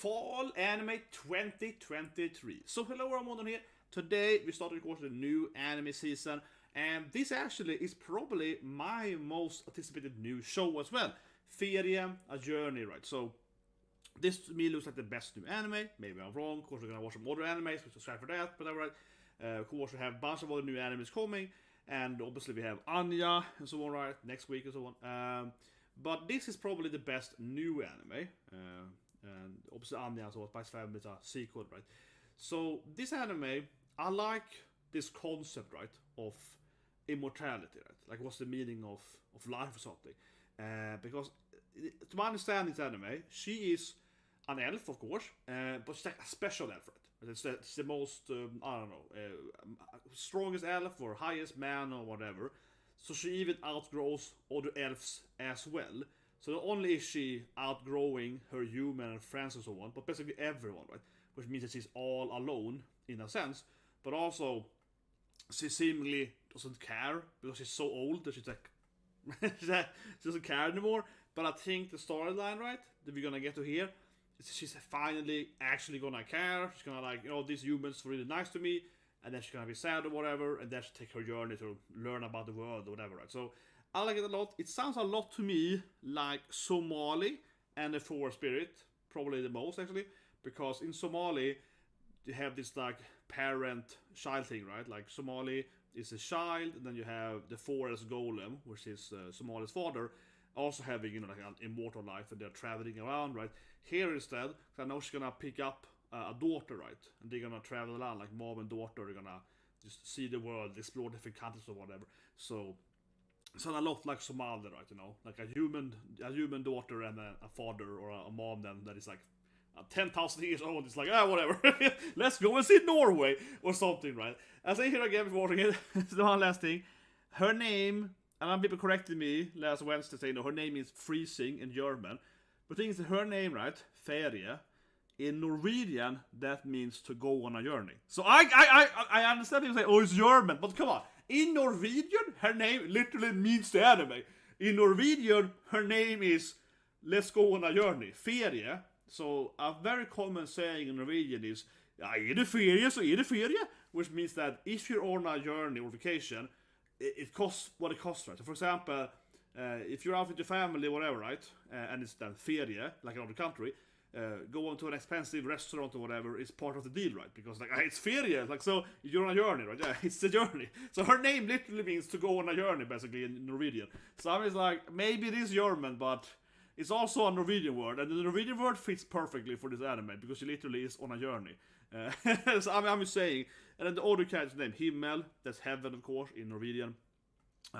Fall Anime 2023. So hello, I'm on here. Today we started, of course, the new anime season, and this actually is probably my most anticipated new show as well. Frieren, A Journey, right? So this to me looks like the best new anime. Maybe I'm wrong. Of course, we're gonna watch some other animes, which is sad for that. But alright. Of course, we have a bunch of other new animes coming, and obviously we have Anya and so on, right? Next week and so on. But this is probably the best new anime. And obviously Anya so by family is a sequel, right? So this anime, I like this concept, right, of immortality, right? Like what's the meaning of life or something? Because to my understanding, this anime, she is an elf, of course, but she's like a special elf, right? It's the most, I don't know, strongest elf or highest man or whatever. So she even outgrows other elves as well. So not only is she outgrowing her human and friends and so on, but basically everyone, right? Which means that she's all alone, in a sense. But also, she seemingly doesn't care, because she's so old that she's like, she doesn't care anymore. But I think the storyline, right, that we're gonna get to here, she's finally actually gonna care. She's gonna like, you know, these humans were really nice to me, and then she's gonna be sad or whatever, and then she take her journey to learn about the world or whatever, right? So I like it a lot. It sounds a lot to me like Somali and the Four Spirit, probably the most actually, because in Somali you have this like parent-child thing, right? Like Somali is a child, and then you have the forest golem, which is Somali's father, also having, you know, like an immortal life, and they're traveling around, right? Here instead, I know she's gonna pick up a daughter, right? And they're gonna travel around like mom and daughter. They're gonna just see the world, explore different countries or whatever. So it's a lot like Somali, right? You know, like a human daughter and a father or a mom then that is like 10,000 years old. It's like, whatever. Let's go and see Norway or something, right? As I hear again before watching it, the one last thing. Her name, and people corrected me last Wednesday saying, no, her name is freezing in German. But the thing is, her name, right? Ferie. In Norwegian, that means to go on a journey. So I understand people say, oh, it's German, but come on. In Norwegian, her name literally means the anime. In Norwegian, her name is let's go on a journey. Ferie. So a very common saying in Norwegian is är det ferie så är det ferie. Which means that if you're on a journey or vacation, it costs what it costs, right? So for example, if you're out with your family or whatever, right? And it's then ferie, like in another country, going to an expensive restaurant or whatever is part of the deal, right? Because like it's ferie, like so you're on a journey, right? Yeah, it's the journey. So her name literally means to go on a journey, basically in Norwegian. So I was like, maybe it is German, but it's also a Norwegian word, and the Norwegian word fits perfectly for this anime because she literally is on a journey. So I'm just saying. And then the other character's name, Himmel, that's heaven, of course, in Norwegian.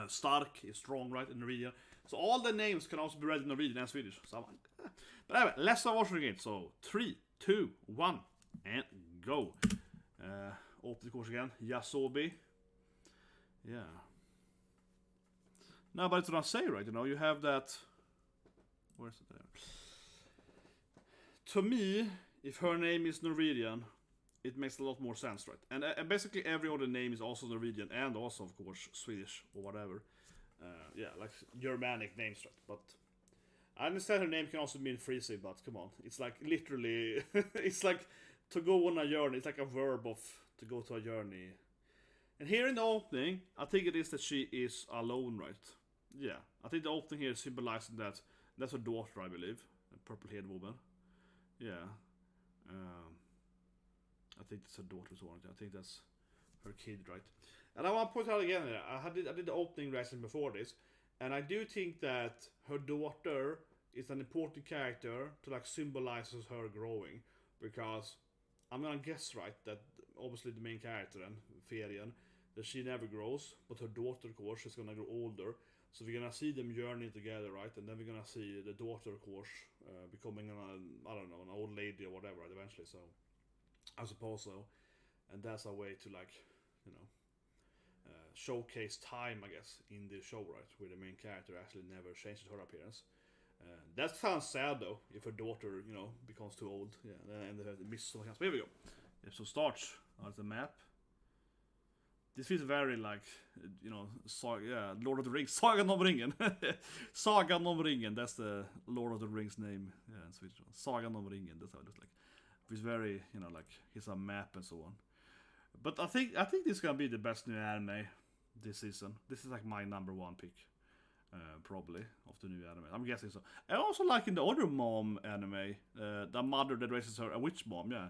Stark is strong, right, in Norwegian. So all the names can also be read in Norwegian and Swedish. So but anyway, let's start watching it. So 3, 2, 1, and go. Open the course again. YOASOBI. Yeah. No, but it's what I say, right? You know, you have that. Where's it there? To me, if her name is Norwegian, it makes a lot more sense, right? And basically every other name is also Norwegian, and also, of course, Swedish or whatever. Yeah, like Germanic names, right? But I understand her name can also mean freezing, but come on. It's like literally, it's like to go on a journey. It's like a verb of to go to a journey. And here in the opening, I think it is that she is alone, right? Yeah, I think the opening here is symbolizing that that's her daughter, I believe. A purple-haired woman. Yeah. I think that's her daughter's one. I think that's her kid, right? And I want to point out again, I did the opening reaction before this, and I do think that her daughter is an important character to like symbolizes her growing, because I'm gonna guess, right, that obviously the main character, Frieren, that she never grows, but her daughter, of course, is gonna grow older. So we're gonna see them journey together, right? And then we're gonna see the daughter, of course, becoming I don't know, an old lady or whatever, right, eventually. So I suppose so. And that's a way to like, you know, showcase time, I guess, in the show, right? Where the main character actually never changes her appearance. That sounds sad though, if her daughter, you know, becomes too old. Yeah, and they miss so much. Here we go. The episode starts. There's the map. This feels very like, you know, Lord of the Rings. Sagan om ringen. Sagan om ringen, that's the Lord of the Rings name. Yeah, in Swedish. Sagan om ringen, that's how it looks like. It's very, you know, like, here's a map and so on. But I think this is gonna be the best new anime this season. This is like my number one pick. Probably, of the new anime. I'm guessing so. I also like in the other mom anime, the mother that raises her, a witch mom, yeah.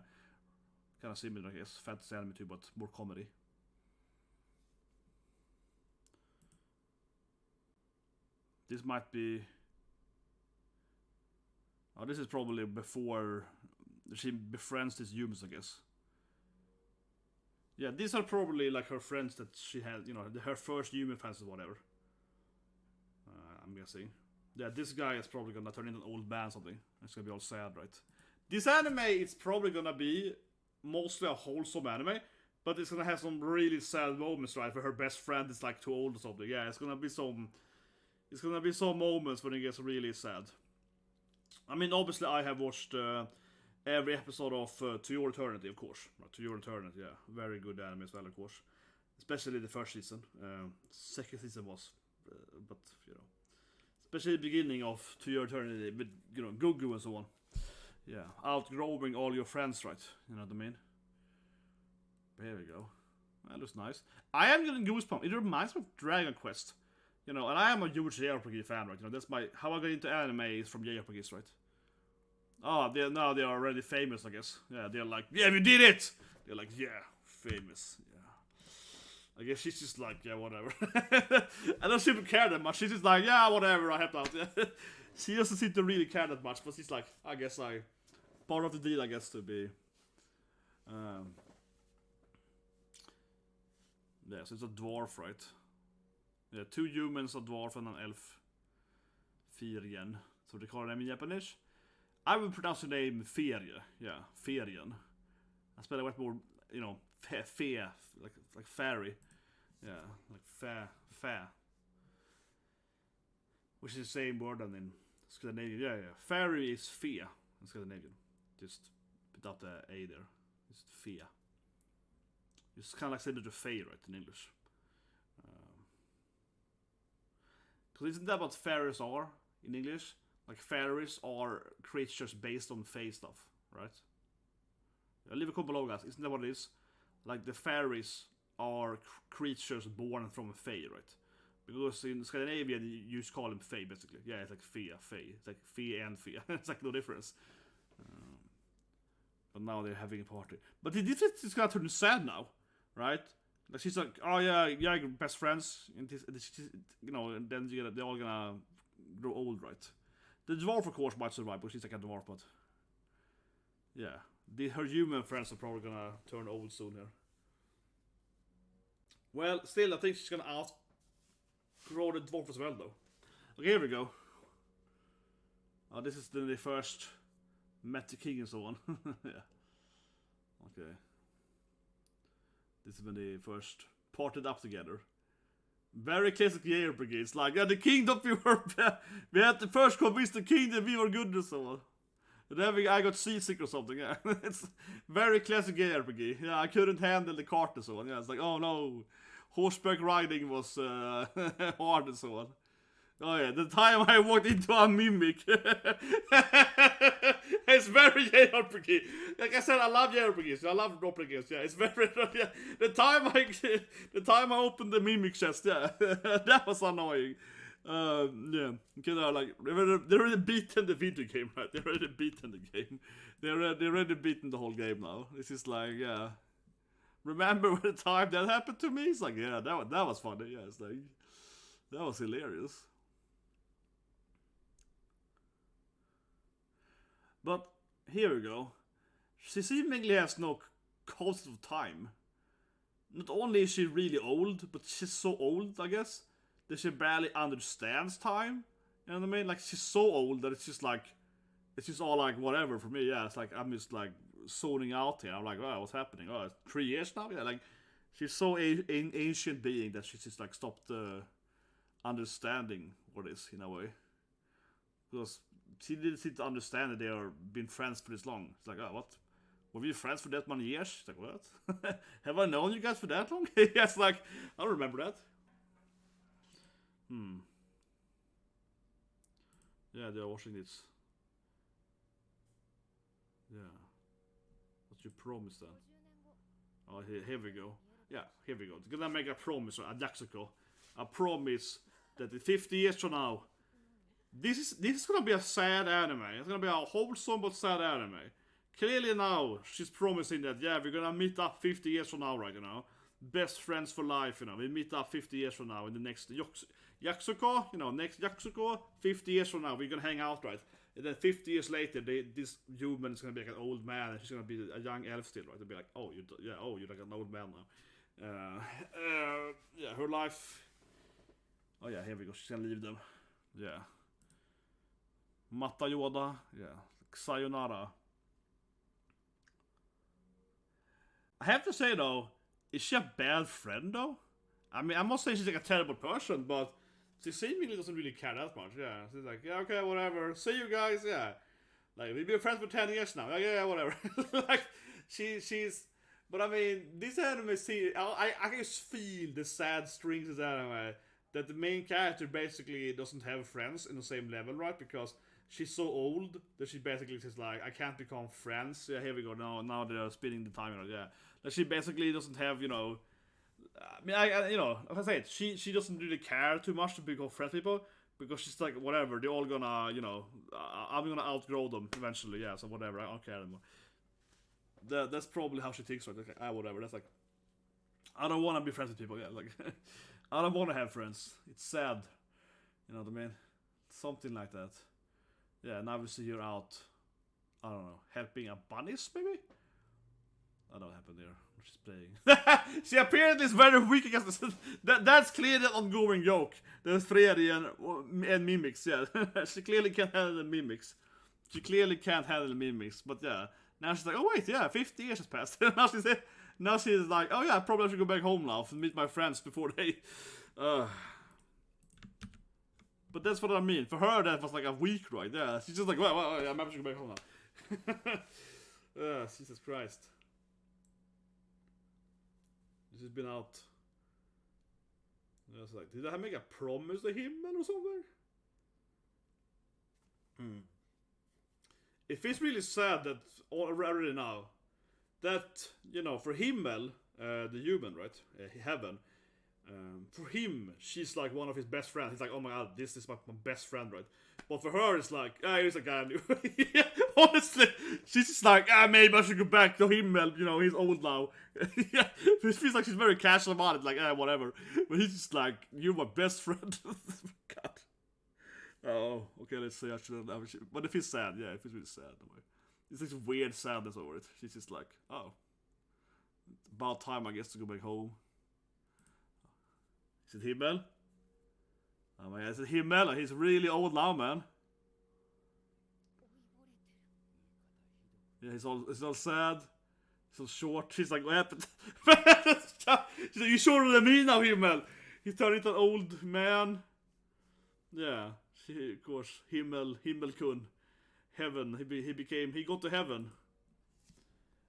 Kind of similar, I guess. Fantasy anime too, but more comedy. This might be... Oh, this is probably before she befriends these humans, I guess. Yeah, these are probably like her friends that she had, you know, her first human friends or whatever. I'm guessing. Yeah, this guy is probably gonna turn into an old man or something. It's gonna be all sad, right? This anime is probably gonna be mostly a wholesome anime, but it's gonna have some really sad moments, right? Where her best friend is like too old or something. Yeah, it's gonna be some moments when it gets really sad. I mean, obviously I have watched every episode of To Your Eternity, of course. Right, To Your Eternity, yeah. Very good anime as well, of course. Especially the first season. Second season was, but, you know. Especially the beginning of To Your Eternity, with, you know, Gugu and so on. Yeah, outgrowing all your friends, right? You know what I mean? There we go. That looks nice. I am getting goosebumps. It reminds me of Dragon Quest. You know, and I am a huge JRPG fan, right? You know, that's how I got into anime is from JRPGs, right? Oh, they are already famous, I guess. Yeah, they're like, yeah, we did it! They're like, yeah, famous. Yeah. I guess she's just like, yeah, whatever. I don't seem to care that much. She's just like, yeah, whatever, I helped out. She doesn't seem to really care that much, but she's like, I guess part of the deal, I guess, to be... yeah, so it's a dwarf, right? Yeah, 2 humans, a dwarf, and an elf. Frieren. So they call them in Japanese. I would pronounce the name Ferie. Yeah, Frieren. I spell it more, you know, fair, like fairy. Yeah, like fair. Which is the same word than in Scandinavian. Yeah. Fairy is fear in Scandinavian. Just put out the A there. It's fear. It's kind of like similar to fae, right, in English. Because isn't that what fairies are in English? Like fairies are creatures based on fae stuff, right? Leave a comment below, guys. Isn't that what it is? Like the fairies are creatures born from a fae, right? Because in Scandinavia you just call them fae, basically. Yeah, it's like fae. It's like fae and fae. It's like no difference. But now they're having a party. But this is gonna turn sad now, right? Like she's like, oh yeah, you're best friends. And this, you know, and then they're all gonna grow old, right? The dwarf, of course, might survive, because she's like a dwarf, but... yeah. Her human friends are probably gonna turn old soon here. Well, still, I think she's gonna outgrow the dwarf as well, though. Okay, here we go. This is then they first met the king and so on. Yeah. Okay. This is when they first parted up together. Very classic JRPG. It's like, yeah, the kingdom we had to first convince the king that we were good and so on. And then I got seasick or something, yeah. It's very classic JRPG. Yeah, I couldn't handle the cart and so on. Yeah, it's like, oh no. Horseback riding was hard and so on. Oh yeah, the time I walked into a mimic. It's very JRPG. Like I said, I love JRPGs. I love RPGs. Yeah, it's very. Yeah. The time I opened the mimic chest, yeah, that was annoying. Yeah, because they're like they're already beaten the video game, right? They're already beaten the game. They're already beaten the whole game now. This is like, yeah. Remember the time that happened to me? It's like, yeah, that was funny. Yeah, it's like that was hilarious. But here we go. She seemingly has no concept of time. Not only is she really old, but she's so old, I guess, that she barely understands time. You know what I mean? Like, she's so old that it's just all like whatever for me. Yeah, it's like I'm just like zoning out here. I'm like, oh, what's happening? Oh, it's 3 years now? Yeah, like, she's so an ancient being that she's just like stopped understanding what is in a way. Because she didn't seem to understand that they are been friends for this long. It's like, oh, what? were we friends for that many years? She's like, what? Have I known you guys for that long? Yes, like, I don't remember that. Yeah, they're watching this. Yeah. What you promised then? Oh, here we go. Yeah, here we go. They're gonna make a promise, a Jaxiko. A promise that in 50 years from now, this is gonna be a sad anime. It's gonna be a wholesome but sad anime. Clearly now, she's promising that, yeah, we're gonna meet up 50 years from now, right, you know? Best friends for life, you know? We meet up 50 years from now in the next Yakusuko, you know, next Yakusuko, 50 years from now, we're gonna hang out, right? And then 50 years later, this human is gonna be like an old man, and she's gonna be a young elf still, right? They'll be like, oh, you're like an old man now. Yeah, her life. Oh yeah, here we go. She's gonna leave them. Yeah. Mata Yoda. Yeah. Sayonara. I have to say though, is she a bad friend though? I mean, I'm not saying she's like a terrible person, but she seemingly doesn't really care that much. Yeah, she's like, yeah, okay, whatever. See you guys. Yeah, like we've been friends for 10 years now. Yeah, whatever. Like she's. But I mean, this anime, I can just feel the sad strings of this anime. That the main character basically doesn't have friends in the same level, right? Because she's so old that she basically says like, I can't become friends. Yeah, here we go. Now they're spinning the time. Yeah, that she basically doesn't have, you know. I mean, I you know, like I said, she doesn't really care too much to become friends with people because she's like, whatever. They're all gonna, you know, I'm gonna outgrow them eventually. Yeah, so whatever. I don't care anymore. That's probably how she thinks, right? Okay, whatever. That's like, I don't want to be friends with people. Yeah, like. I don't want to have friends. It's sad. You know what I mean? Something like that. Yeah, now we see her out, I don't know, helping a bunnies, maybe? I don't know what happened there. She's playing. She apparently is very weak against this. That's clearly an ongoing joke. There's Frieren and mimics, yeah. She clearly can't handle the mimics. She clearly can't handle the mimics, but yeah. Now she's like, oh wait, yeah, 50 years has passed. Now she's like, oh yeah, I probably should go back home now and meet my friends before they... But that's what I mean. For her, that was like a week, right? Yeah, she's just like, well, I'm happy to go back home now. Jesus Christ. This has been out. I was like, did I make a promise to him or something? It feels really sad that already now that, you know, for Himmel, the human, right? Heaven. For him, she's like one of his best friends. He's like, oh my god, this is my best friend, right? But for her, it's like, here's a guy I knew. Yeah, honestly, she's just like, maybe I should go back to Himmel, you know, he's old now. Yeah, it feels like she's very casual about it, like, whatever. But he's just like, you're my best friend. God. Oh, okay, let's see. But it feels sad, yeah, it feels really sad. It's like weird sadness over it. She's just like, oh, about time, I guess, to go back home. Is it Himmel? Oh my god, is it Himmel? He's really old now, man. Yeah, he's all sad. He's all short. She's like, what happened? She's like, you're shorter than me now, Himmel. He turned into an old man. Yeah, of course, Himmel-kun. Heaven, he got to heaven.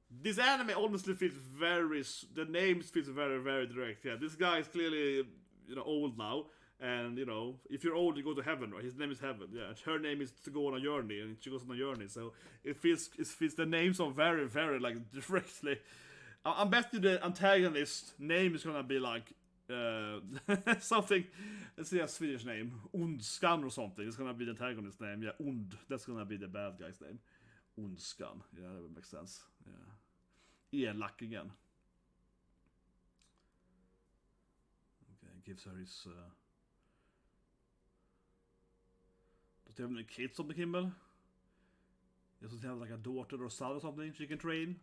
This anime honestly feels the names feels very, very direct. Yeah, this guy is clearly, you know, old now. And, you know, if you're old, you go to heaven, right? His name is Heaven, yeah. Her name is to go on a journey, and she goes on a journey. So it feels the names are very, very, like, directly. I bet you the antagonist name is gonna be like, something, let's see a Swedish name, Ondskan or something. It's gonna be the antagonist name, yeah, Und. That's gonna be the bad guy's name. Ondskan, yeah, that would make sense, yeah. Elak again. Okay, gives her his, does he have any kids on the Kimmel? Does he have like a daughter or son or something she can train?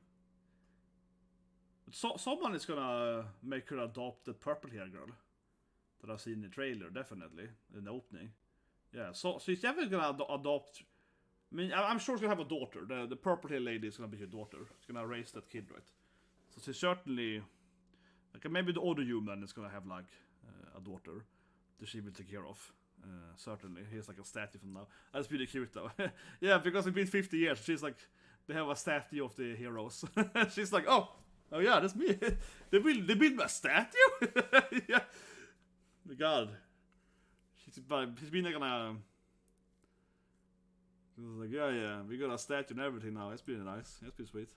But someone is gonna make her adopt the purple hair girl that I've seen in the trailer, definitely, in the opening. Yeah, so she's definitely gonna adopt. I mean, I'm sure she's gonna have a daughter. The purple hair lady is gonna be her daughter. She's gonna raise that kid, right? So she's certainly, like, maybe the older human is gonna have like a daughter that she will take care of. Certainly, here's like a statue from now. That's pretty cute though. Yeah, because it's been 50 years. She's like they have a statue of the heroes. She's like, oh yeah, that's me. They built a statue. Yeah, my God, she's been like gonna. She was like, yeah, we got a statue and everything now. That's pretty nice. That's pretty sweet.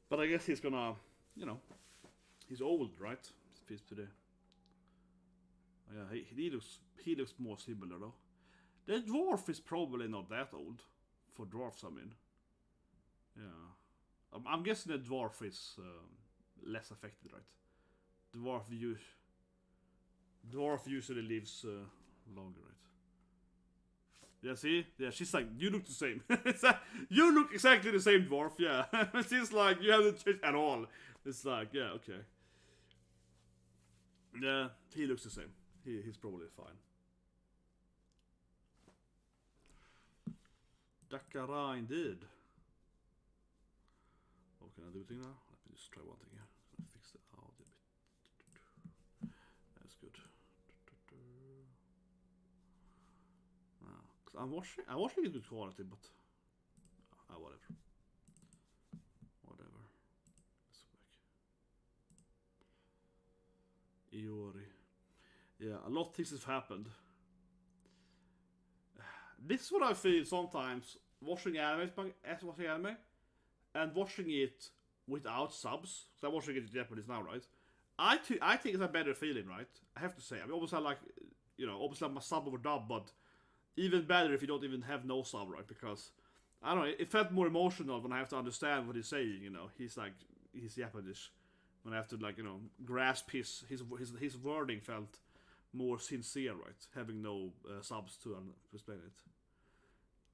But I guess he's gonna, he's old, right? Fits today. Yeah, he looks more similar though. The dwarf is probably not that old for dwarfs. I mean, yeah, I'm guessing the dwarf is less affected, right? Dwarf usually lives longer, right? Yeah, see? Yeah, she's like, you look the same. You look exactly the same, dwarf, yeah. She's like, you haven't changed at all. It's like, yeah, okay. Yeah, he looks the same. He's probably fine. Dakara indeed. What can I do thing now? Let me just try one thing here. Fix the audio a bit. That's good. I'm watching it with quality, but whatever. Let's go back. Iori. Yeah, a lot of things have happened. This is what I feel sometimes watching anime and watching it without subs. So I'm watching it in Japanese now, right? I think it's a better feeling, right? I have to say. I mean, obviously I like, obviously I'm a sub over dub, but even better if you don't even have no sub, right? Because I don't know, it felt more emotional when I have to understand what he's saying. He's Japanese. When I have to grasp his wording felt more sincere, right? Having no subs to explain it.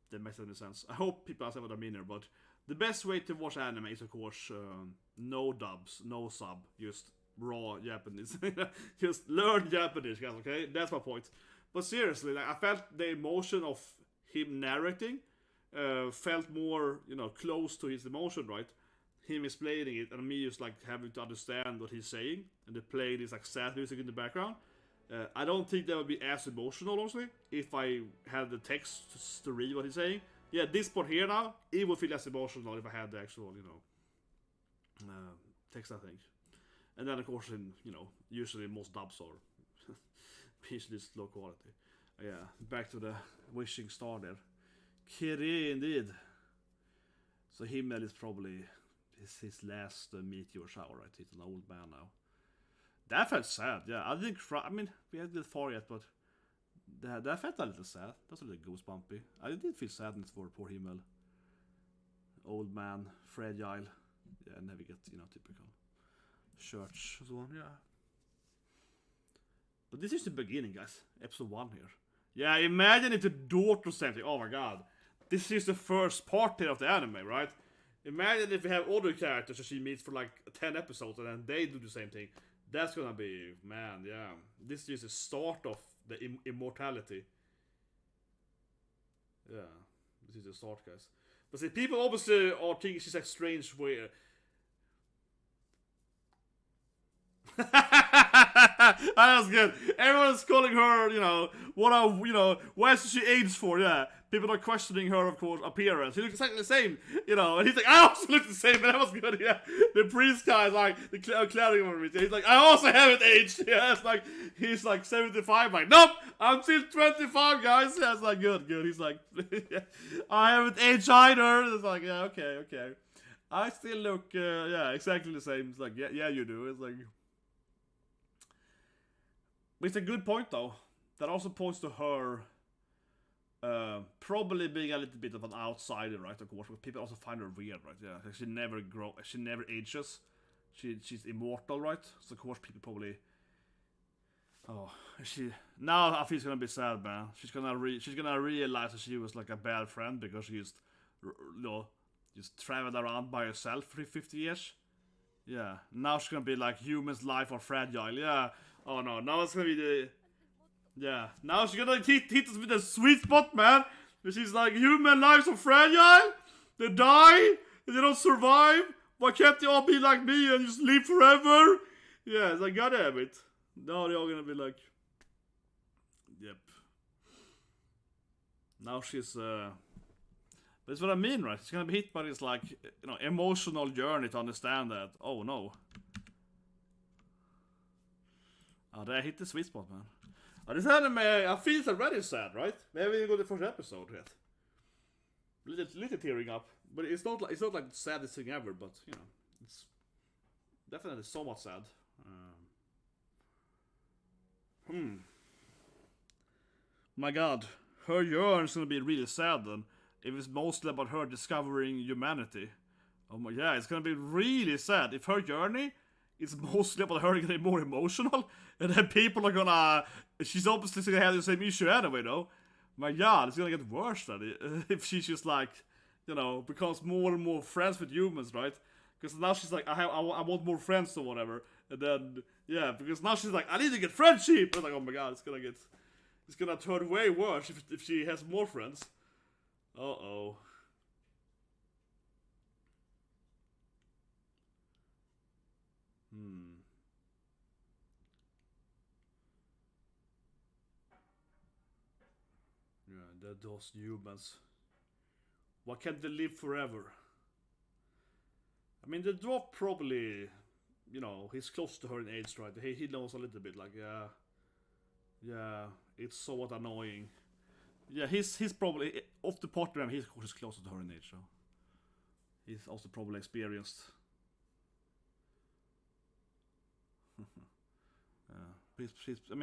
That makes any sense. I hope people understand what I mean here, but the best way to watch anime is, of course, no dubs, no sub, just raw Japanese. Just learn Japanese, guys, okay? That's my point. But seriously, I felt the emotion of him narrating felt more, close to his emotion, right? Him explaining it, and me just having to understand what he's saying, and they play this sad music in the background. I don't think that would be as emotional, honestly, if I had the text to read what he's saying. Yeah, this part here now, it would feel less emotional if I had the actual, text, I think. And then, of course, usually most dubs are usually low quality. Yeah, back to the wishing star there. Kiri, indeed. So Himmel is probably his last meteor shower, right? He's an old man now. That felt sad, yeah. I didn't cry. I mean, we haven't get far yet, but that felt a little sad. That's a little goosebumpy. I did feel sadness for poor Himmel. Old man, fragile. Yeah, never get, typical church and so on, yeah. But this is the beginning, guys. Episode 1 here. Yeah, imagine if the daughter said something. Oh my god. This is the first part here of the anime, right? Imagine if we have other characters that she meets for 10 episodes and then they do the same thing. That's gonna be, man, yeah. This is the start of the immortality. Yeah, this is the start, guys. But see, people obviously are thinking she's strange weird. That's good. Everyone's calling her, why is she aged for? Yeah, people are questioning her, of course, appearance. He looks exactly the same, and he's like, I also look the same, and that was good. Yeah, the priest guy is like the cleric. He's like, I also haven't aged. Yeah, it's like he's 75. Like, nope, I'm still 25, guys. Yeah, it's good. He's like, I haven't aged either. It's like, yeah, okay. I still look, exactly the same. It's like, yeah, you do. It's like. But it's a good point, though. That also points to her probably being a little bit of an outsider, right? Of course, because people also find her weird, right? Yeah, she never ages. She's immortal, right? So of course, people probably. Oh, now I feel it's gonna be sad, man. She's gonna realize that she was a bad friend because she just traveled around by herself for 50 years. Yeah, now she's gonna be humans' life are fragile. Yeah. Oh no, now it's gonna be the... Yeah, now she's gonna hit us with a sweet spot, man. She's like, human lives are fragile. They die. They don't survive. Why can't they all be like me and just live forever? Yeah, it's like, goddamn it. Now they're all gonna be like... Yep. now she's that's what I mean, right? She's gonna be hit by this like, you know, emotional journey to understand that. Oh no. Oh, they hit the sweet spot, man. Oh, this anime, I feel it's already sad, right? Maybe we go to the first episode yet. Little tearing up, but it's not like the saddest thing ever. But you know, it's definitely somewhat sad. My God, her yearn is gonna be really sad then. If it's mostly about her discovering humanity. Oh my, yeah, it's gonna be really sad if her journey is mostly about her getting more emotional, and then people are gonna. She's obviously gonna have the same issue anyway, though. My God, it's gonna get worse then if she's just like, you know, becomes more and more friends with humans, right? Because now she's like, I want more friends or whatever, and then yeah, because now she's like, I need to get friendship. And like, oh my God, it's gonna turn way worse if she has more friends. Uh-oh. Yeah, those humans. Why can't they live forever? I mean, the dwarf probably, you know, he's close to her in age, right? He knows a little bit, like, yeah, it's somewhat annoying. Yeah, he's probably, off the part of him, he's of course closer to her in age, so. He's also probably experienced.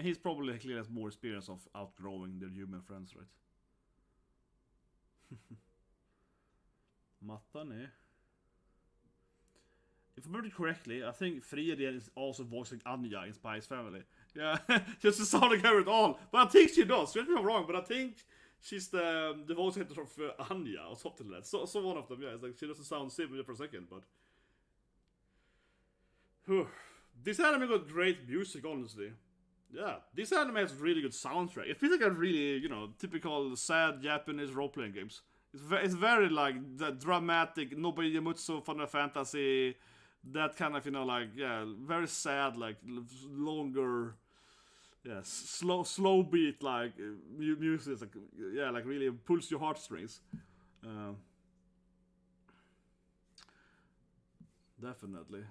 He's probably clearly has more experience of outgrowing their human friends, right? Matane. If I remember correctly, I think Frieren is also voicing Anya in Spy's Family. Yeah, just to sound like her at all. But I think she does. Don't get me wrong, but I think she's the voice actor of Anya or something like that. So one of them, yeah. It's like she doesn't sound similar for a second, but. This anime got great music, honestly. Yeah, this anime has really good soundtrack. It feels like a really, you know, typical sad Japanese role-playing games. It's very like the dramatic, Nobody Yamutsu, Final Fantasy, that kind of, you know, like, yeah, very sad, like longer, yeah, slow beat, like music, like, yeah, like really pulls your heartstrings. Definitely.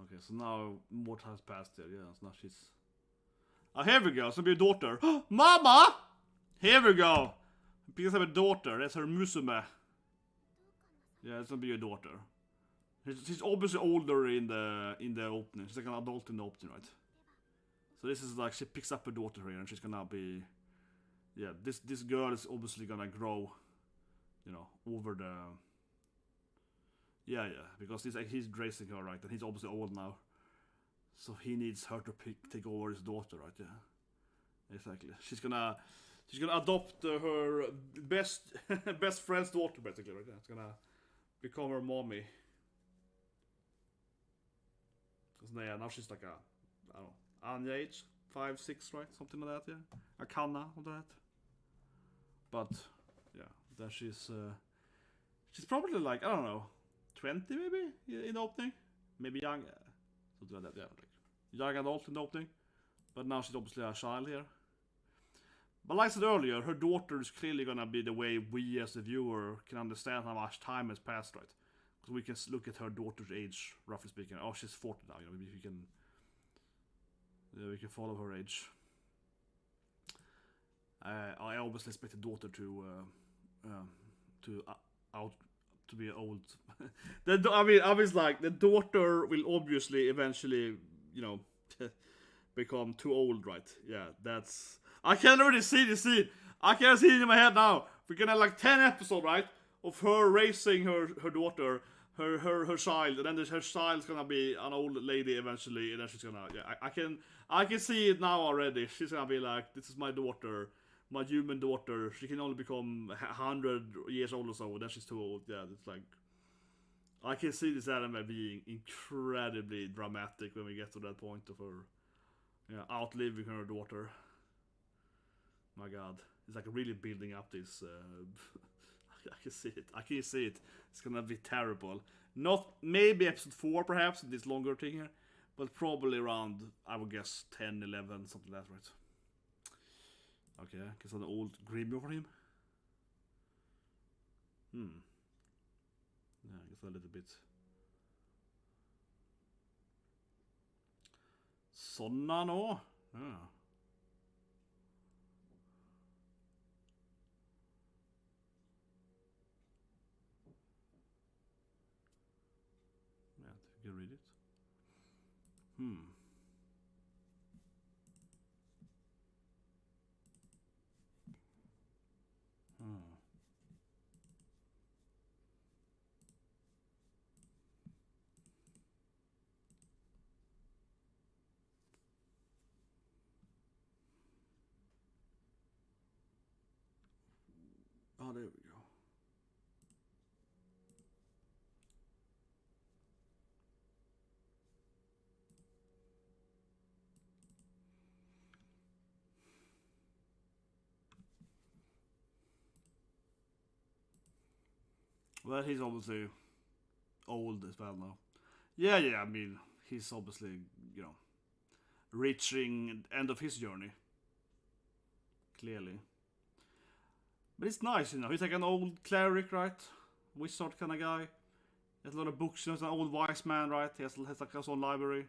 Okay, so now more time has passed here. Yeah, so now she's. Oh, here we go. It's gonna be a daughter. Mama! Here we go. Because I have a daughter. That's her Musume. Yeah, it's gonna be a daughter. She's obviously older in the opening. She's like an adult in the opening, right? So this is like she picks up her daughter here, and she's gonna be. Yeah, this girl is obviously gonna grow. You know, over the. Yeah, because he's raising her, right? And he's obviously old now. So he needs her to take over his daughter, right? Yeah. Exactly. She's gonna adopt her best friend's daughter, basically, right? Yeah. It's gonna become her mommy. Because yeah, now she's like I don't know, Anya age, 5, 6, right? Something like that, yeah. Akana, or that. But yeah, then she's probably like, I don't know, 20 maybe in the opening, maybe young, something like that. Yeah, like young adult in the opening, but now she's obviously a child here. But like I said earlier, her daughter is clearly gonna be the way we as the viewer can understand how much time has passed, right? Because we can look at her daughter's age, roughly speaking. Oh, she's 40 now. You know, maybe we can follow her age. I obviously expect the daughter to be old. I was like, the daughter will obviously eventually, you know, become too old, right? Yeah, that's. I can already see the scene. I can see it in my head now. We're gonna have like 10 episodes, right, of her raising her daughter, her child, and then her child's gonna be an old lady eventually, and then she's gonna. Yeah, I can see it now already. She's gonna be like, this is my daughter. My human daughter, she can only become 100 years old or so, and then she's too old. Yeah, it's like. I can see this anime being incredibly dramatic when we get to that point of her outliving her daughter. My God. It's like really building up this. I can see it. I can see it. It's gonna be terrible. Not maybe episode 4, perhaps, this longer thing here, but probably around, I would guess, 10, 11, something like that, right? Okay, I guess an old Grimo for him. Yeah, I guess a little bit. Såna nå. Ja. Yeah, you can read it. Oh, there we go. Well, he's obviously old as well now. Yeah, I mean, he's obviously, you know, reaching the end of his journey. Clearly. But it's nice, you know, he's like an old cleric, right? Wizard kind of guy. He has a lot of books, you know, he's an old wise man, right? He has like his own library.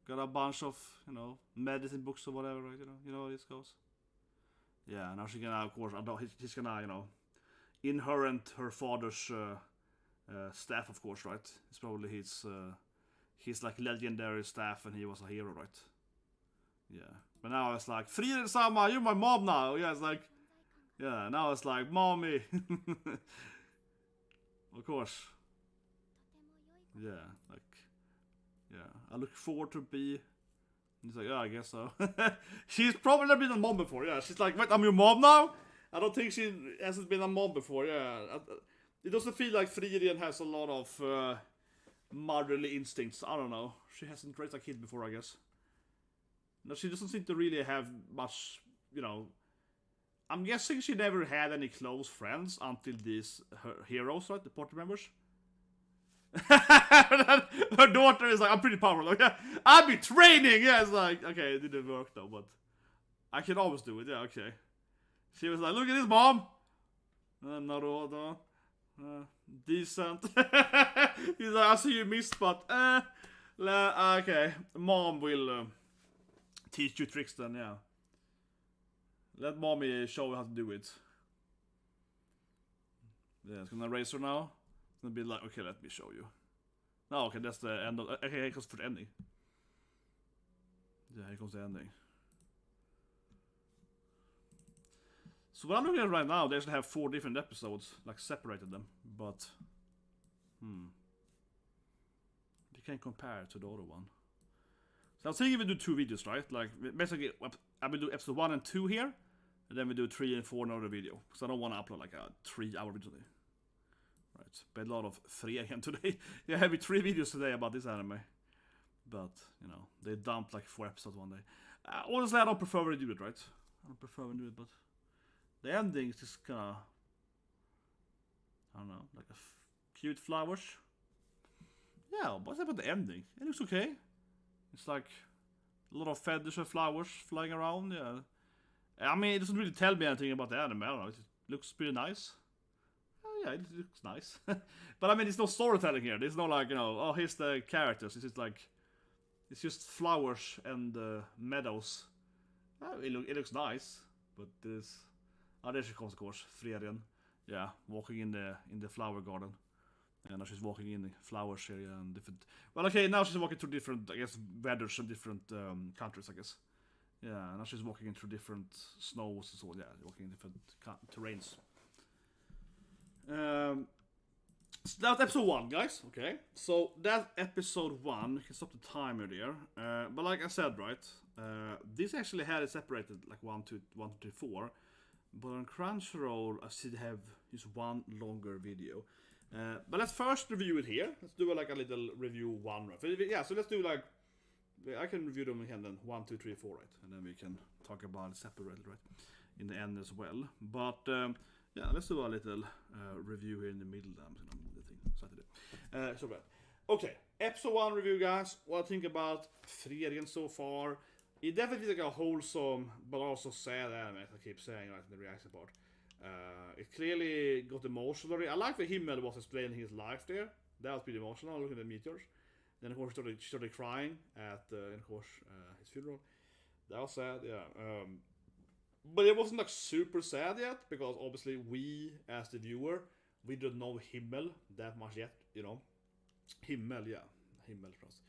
Got a bunch of, you know, medicine books or whatever, right? You know how this goes. Yeah, now she's gonna, of course, he's gonna, you know, inherit her father's staff, of course, right? It's probably his like legendary staff, and he was a hero, right? Yeah, but now it's like, Frieren Sama, you're my mom now. Yeah, it's like, yeah, now it's like, mommy. Of course. Yeah, like, yeah, I look forward to be. He's like, yeah, I guess so. She's probably never been a mom before. Yeah, she's like, wait, I'm your mom now? I don't think she hasn't been a mom before. Yeah, it doesn't feel like Frieren has a lot of motherly instincts. I don't know. She hasn't raised a kid before, I guess. No, she doesn't seem to really have much, you know. I'm guessing she never had any close friends until these her heroes, right? The party members. Her daughter is like, I'm pretty powerful. Like, yeah, I've been training. Yeah, it's like, okay, it didn't work though, but I can always do it. Yeah, okay. She was like, look at this, mom. Naruto. Decent. He's like, I see you missed, but okay. Mom will teach you tricks then, yeah. Let mommy show you how to do it. Yeah, it's gonna raise her now. It's gonna be like, okay, let me show you. No, okay, that's the end of. Okay, here comes for the ending. Yeah, here comes the ending. So what I'm looking at right now, they actually have 4 different episodes, like separated them, but you can't compare it to the other one. So I was thinking we do 2 videos, right? Like basically, I will do episode 1 and 2 here, and then we do 3 and 4 another video, because I don't want to upload like a 3-hour video today. Right, but a lot of 3 again today. Yeah, I have 3 videos today about this anime, but you know they dumped like 4 episodes one day. Honestly, I don't prefer when they do it, right? I don't prefer when they do it, but the ending is just kinda, I don't know, like cute flowers. Yeah, what's about the ending? It looks okay. It's like a lot of feathers and flowers flying around, yeah. I mean, it doesn't really tell me anything about the anime, I don't know, it looks pretty nice. Oh yeah, it looks nice. But I mean, it's no storytelling here. There's no like, you know, oh, here's the characters. It's just like, it's just flowers and meadows. Oh, it looks nice, but this. Oh, there she comes, of course, Frieren. Yeah, walking in the flower garden. And now she's walking in the flowers area and different. Well, okay, now she's walking through different, I guess, weathers and different countries, I guess. Yeah, now she's walking through different snows and so on. Yeah, walking in different terrains. So that's episode 1, guys. Okay, so that's episode 1. You can stop the timer there. But like I said, right, this actually had it separated like 1, 2, 3, 4. But on Crunchyroll, I still have just 1 longer video. But let's first review it here. Let's do like a little review 1. Right? Yeah, so let's do like, I can review them again then 1, 2, 3, 4, right? And then we can talk about it separately, right? In the end as well. But yeah, let's do a little review here in the middle. Saturday. So right. Okay, episode 1 review, guys. What I think about Frieren so far. it definitely is like a wholesome but also sad anime, as I keep saying, right, in the reaction part. It clearly got emotional. I like that Himmel was explaining his life there. That was pretty emotional, looking at the meteors. Then of course she started crying at of course his funeral. That was sad, yeah. But it wasn't like super sad yet, because obviously we, as the viewer, we don't know Himmel that much yet, you know. Himmel, yeah, Himmel trust.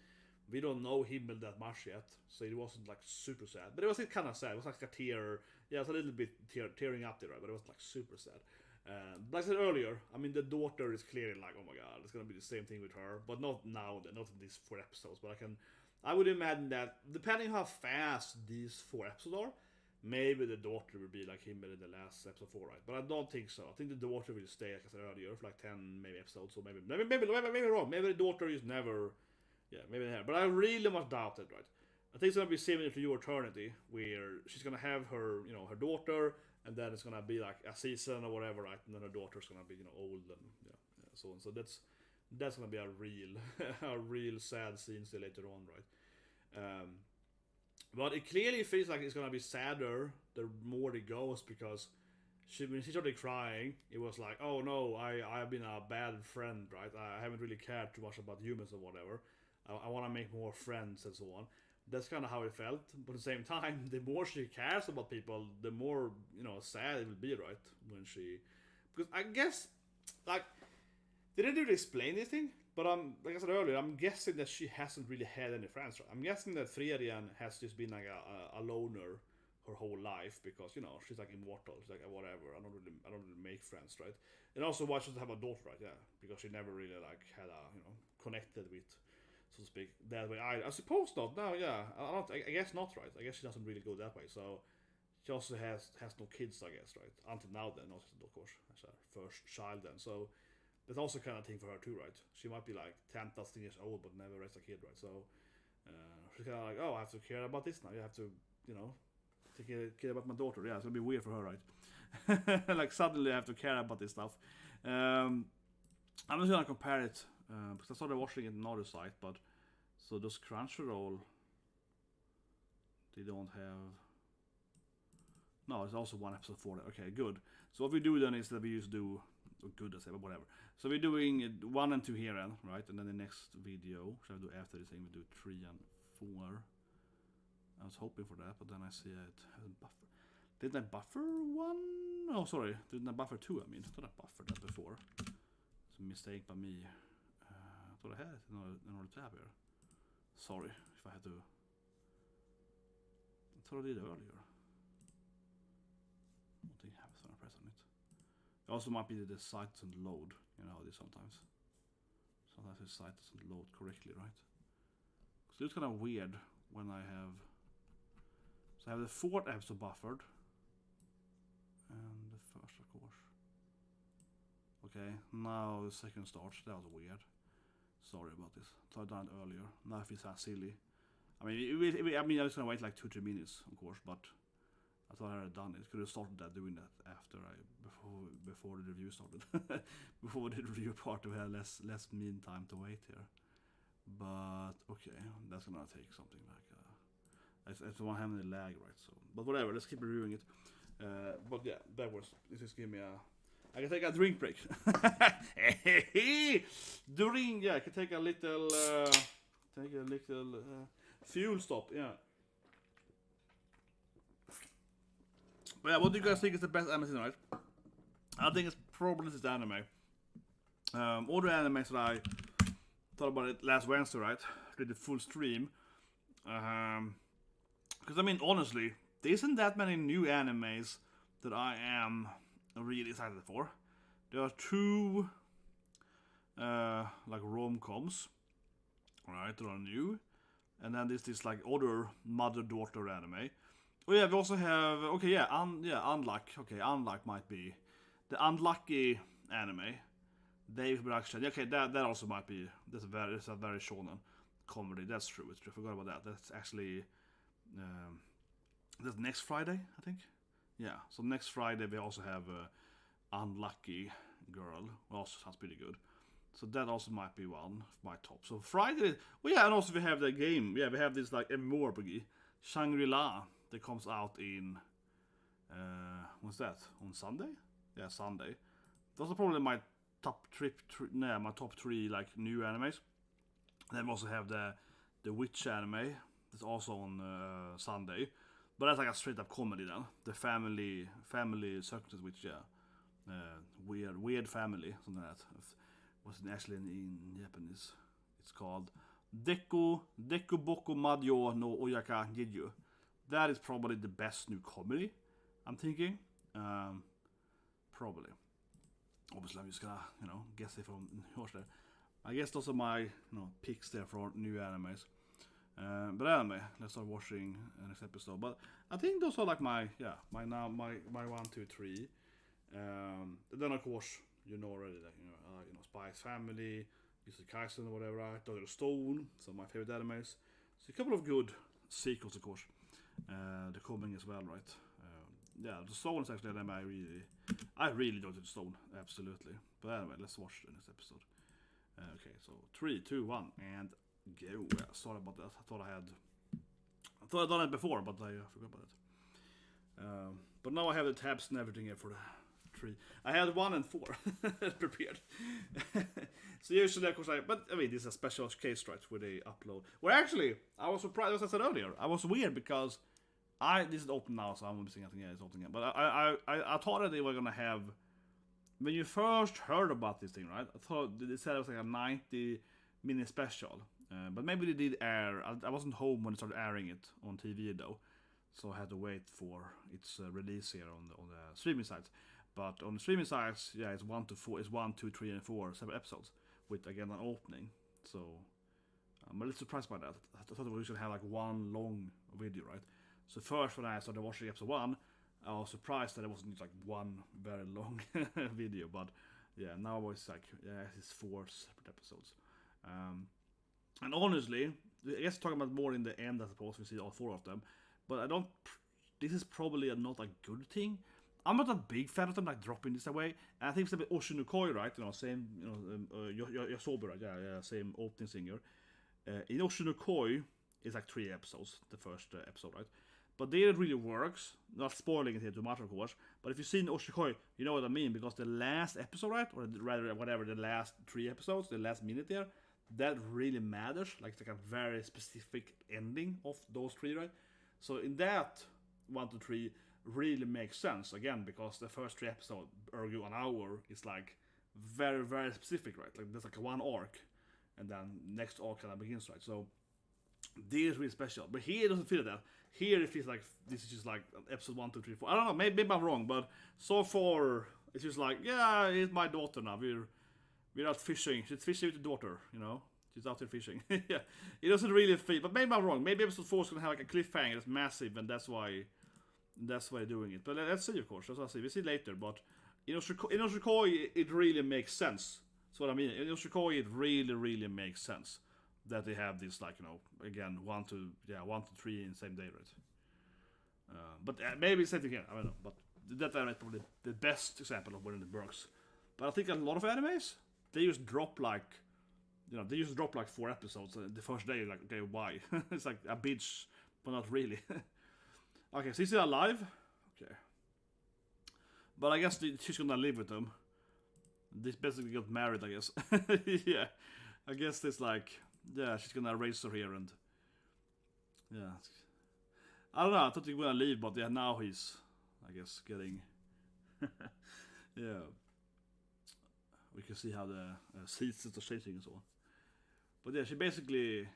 We don't know Himmel that much yet, so it wasn't like super sad. But it was kind of sad. It was like a tear. Yeah, it was a little bit tearing up there, right? But it was like super sad. Like I said earlier, I mean, the daughter is clearly like, oh my god, it's gonna be the same thing with her, but not now, not in these 4 episodes. But I would imagine that depending how fast these 4 episodes are, maybe the daughter will be like him in the last episode 4, right? But I don't think so. I think the daughter will stay, like I said earlier, for like 10 maybe episodes, or maybe wrong. Maybe the daughter is never, yeah, maybe there. But I really much doubt it, right? I think it's gonna be similar to Your Eternity, where she's gonna have her, you know, her daughter, and then it's gonna be like a season or whatever, right? And then her daughter's gonna be, you know, old and yeah, so on. So that's gonna be a real, a real sad scene still later on, right? But it clearly feels like it's gonna be sadder the more it goes, because when she started crying, it was like, oh no, I've been a bad friend, right? I haven't really cared too much about humans or whatever. I want to make more friends and so on. That's kind of how it felt. But at the same time, the more she cares about people, the more, you know, sad it will be, right? When she, because I guess, like, they didn't really explain this thing, but like I said earlier, I'm guessing that she hasn't really had any friends. Right? I'm guessing that Frieren has just been like a loner her whole life, because, you know, she's like immortal. She's like, whatever. I don't really make friends, right? And also, why should she have a daughter, right? Yeah, because she never really like had a, you know, connected with, so to speak, that way. I suppose not. No, yeah, I guess not, right? I guess she doesn't really go that way. So she also has no kids, I guess, right? Until now, then, also, of course, as her first child, then. So that's also kind of thing for her too, right? She might be like 10,000 years old, but never raised a kid, right? So she's kind of like, oh, I have to care about this now. You have to, you know, take care about my daughter. Yeah, it's gonna be weird for her, right? Like suddenly I have to care about this stuff. I'm just gonna compare it because I started watching it on another site, but so does Crunchyroll? They don't have. No, it's also 1 episode 4. Okay, good. So what we do then is that we just do good, I say, but whatever. So we're doing 1 and 2 here, right? And then the next video, shall we do after this thing? We do 3 and 4. I was hoping for that, but then I see it hasn't buffer. Didn't I buffer 1? Oh, sorry. Didn't I buffer 2? I mean, I thought I buffered that before. It's a mistake by me. I thought I had it in another tab here. Sorry if I had to. I thought I did earlier. I don't think I have when I press on it. It also might be that the site doesn't load. You know how it is sometimes. Sometimes the site doesn't load correctly, right? So it's kind of weird when I have. So I have the 4th episode buffered. And the first, of course. Okay, now the second starts. That was weird. Sorry about this. I thought I'd done it earlier. Now it feels sound silly. I mean, I was gonna wait like 2-3 minutes, of course, but I thought I had done it. Could have started doing that after before the review started. Before the review part, we had less mean time to wait here. But okay, that's gonna take something like. It's one hand in the lag, right? So, but whatever. Let's keep reviewing it. But yeah, that was. Just give me a. I can take a drink break. Drink. Yeah, I can take a little. Fuel stop. Yeah. But yeah, what do you guys think is the best anime season, right? I think it's probably this anime. All the animes that I thought about it last Wednesday, right? Did the full stream. Because I mean, honestly, there isn't that many new animes that I am really excited for. There are 2 like rom-coms, right, that are new, and then there's this like other mother-daughter anime. Oh yeah, we also have Unluck. Okay, Unluck might be the Unlucky anime. Dave's production. Okay, that also might be. That's a very shonen comedy. That's true. It's true. I forgot about that. That's actually that's next Friday, I think. Yeah. So next Friday we also have Unlucky Girl. Also sounds pretty good. So that also might be one of my top. So Friday. Well, yeah, and also we have the game. Yeah, we have this like MMORPG. Shangri-La that comes out in what's that, on Sunday? Yeah, Sunday. Those are probably my top three like new animes. Then we also have the Witch anime that's also on Sunday, but that's like a straight up comedy then. The family circus witch, yeah, weird family, something like that. What's it actually in Japanese? It's called Deku Boku Madyo no Oyaka Jiju. That is probably the best new comedy, I'm thinking. Probably. Obviously, I'm just gonna, guess it from yours there. I guess those are my, picks there for new animes. But anyway, let's start watching next episode. But I think those are like my 1, 2, 3. Then of course, already that Spy's Family, Yusuf Kaisen or whatever, right? Dr. Stone, some of my favorite animes. So a couple of good sequels, of course. The coming as well, right? The Stone is actually an anime I really enjoyed the Stone, absolutely. But anyway, let's watch the next episode. Okay, so 3, 2, 1, and go. Yeah, sorry about that. I thought I'd done it before, but I forgot about it. But now I have the tabs and everything here for the 3. I had 1 and 4 prepared. So usually, of course, but I mean, this is a special case, right, with the upload. Well, actually, I was surprised, as I said earlier. I was weird because this is open now, so I'm missing nothing. Yeah, it's open again. But I thought that they were gonna have. When you first heard about this thing, right? I thought they said it was like a 90-minute special. But maybe they did air. I wasn't home when they started airing it on TV though, so I had to wait for its release here on the streaming sites. But on the streaming sites, yeah, it's 1 to 4. It's 1, 2, 3, and 4 7 episodes with again an opening. So I'm a little surprised by that. I thought we were gonna have like one long video, right? So first when I started watching episode 1, I was surprised that it wasn't like one very long video, but yeah, now it's like, it's 4 separate episodes. And honestly, I guess talking about more in the end, I suppose we see all 4 of them, but this is probably not a good thing. I'm not a big fan of them like dropping this away, and I think it's a bit Oshinokoi, right? Same, YOASOBI, right? Yeah, same opening singer. In Oshinokoi, it's like 3 episodes, the first episode, right? But there it really works. Not spoiling it here too much, of course. But if you've seen Oshikoi, you know what I mean. Because the last episode, right? Or rather, whatever, the last 3 episodes, the last minute there, that really matters. Like, it's like a very specific ending of those 3, right? So in that 1 to 3 really makes sense. Again, because the first 3 episodes, ergo an hour, is like very, very specific, right? Like, there's like one arc. And then next arc kind of begins, right? So this is really special. But here it doesn't feel that. Here it feels like this is just like episode 1, 2, 3, 4. I don't know, maybe I'm wrong, but so far it's just like, yeah, it's my daughter now. We're out fishing. She's fishing with the daughter, She's out there fishing. Yeah, it doesn't really feel. But maybe I'm wrong. Maybe episode 4 is gonna have like a cliffhanger that's massive, and that's why they're doing it. But let's see, of course. That's what I see. We'll see later. But in Oshikoi, it really makes sense. That's what I mean. In Oshikoi, it really, really makes sense that they have this, like, again, 1 to 3 in the same day, right? But maybe it's same thing here, I don't know. But that anime is probably the best example of when it works. But I think a lot of animes, they just drop like 4 episodes the first day. Like, okay, why? It's like a bitch, but not really. Okay, so he's still alive. Okay, but I guess she's gonna live with them. They basically got married, I guess. Yeah, I guess it's like. Yeah, she's gonna raise her here, and yeah, I don't know. I thought he was gonna leave, but yeah, now he's, I guess, getting. Yeah, we can see how the seasons are changing and so on. But yeah, she basically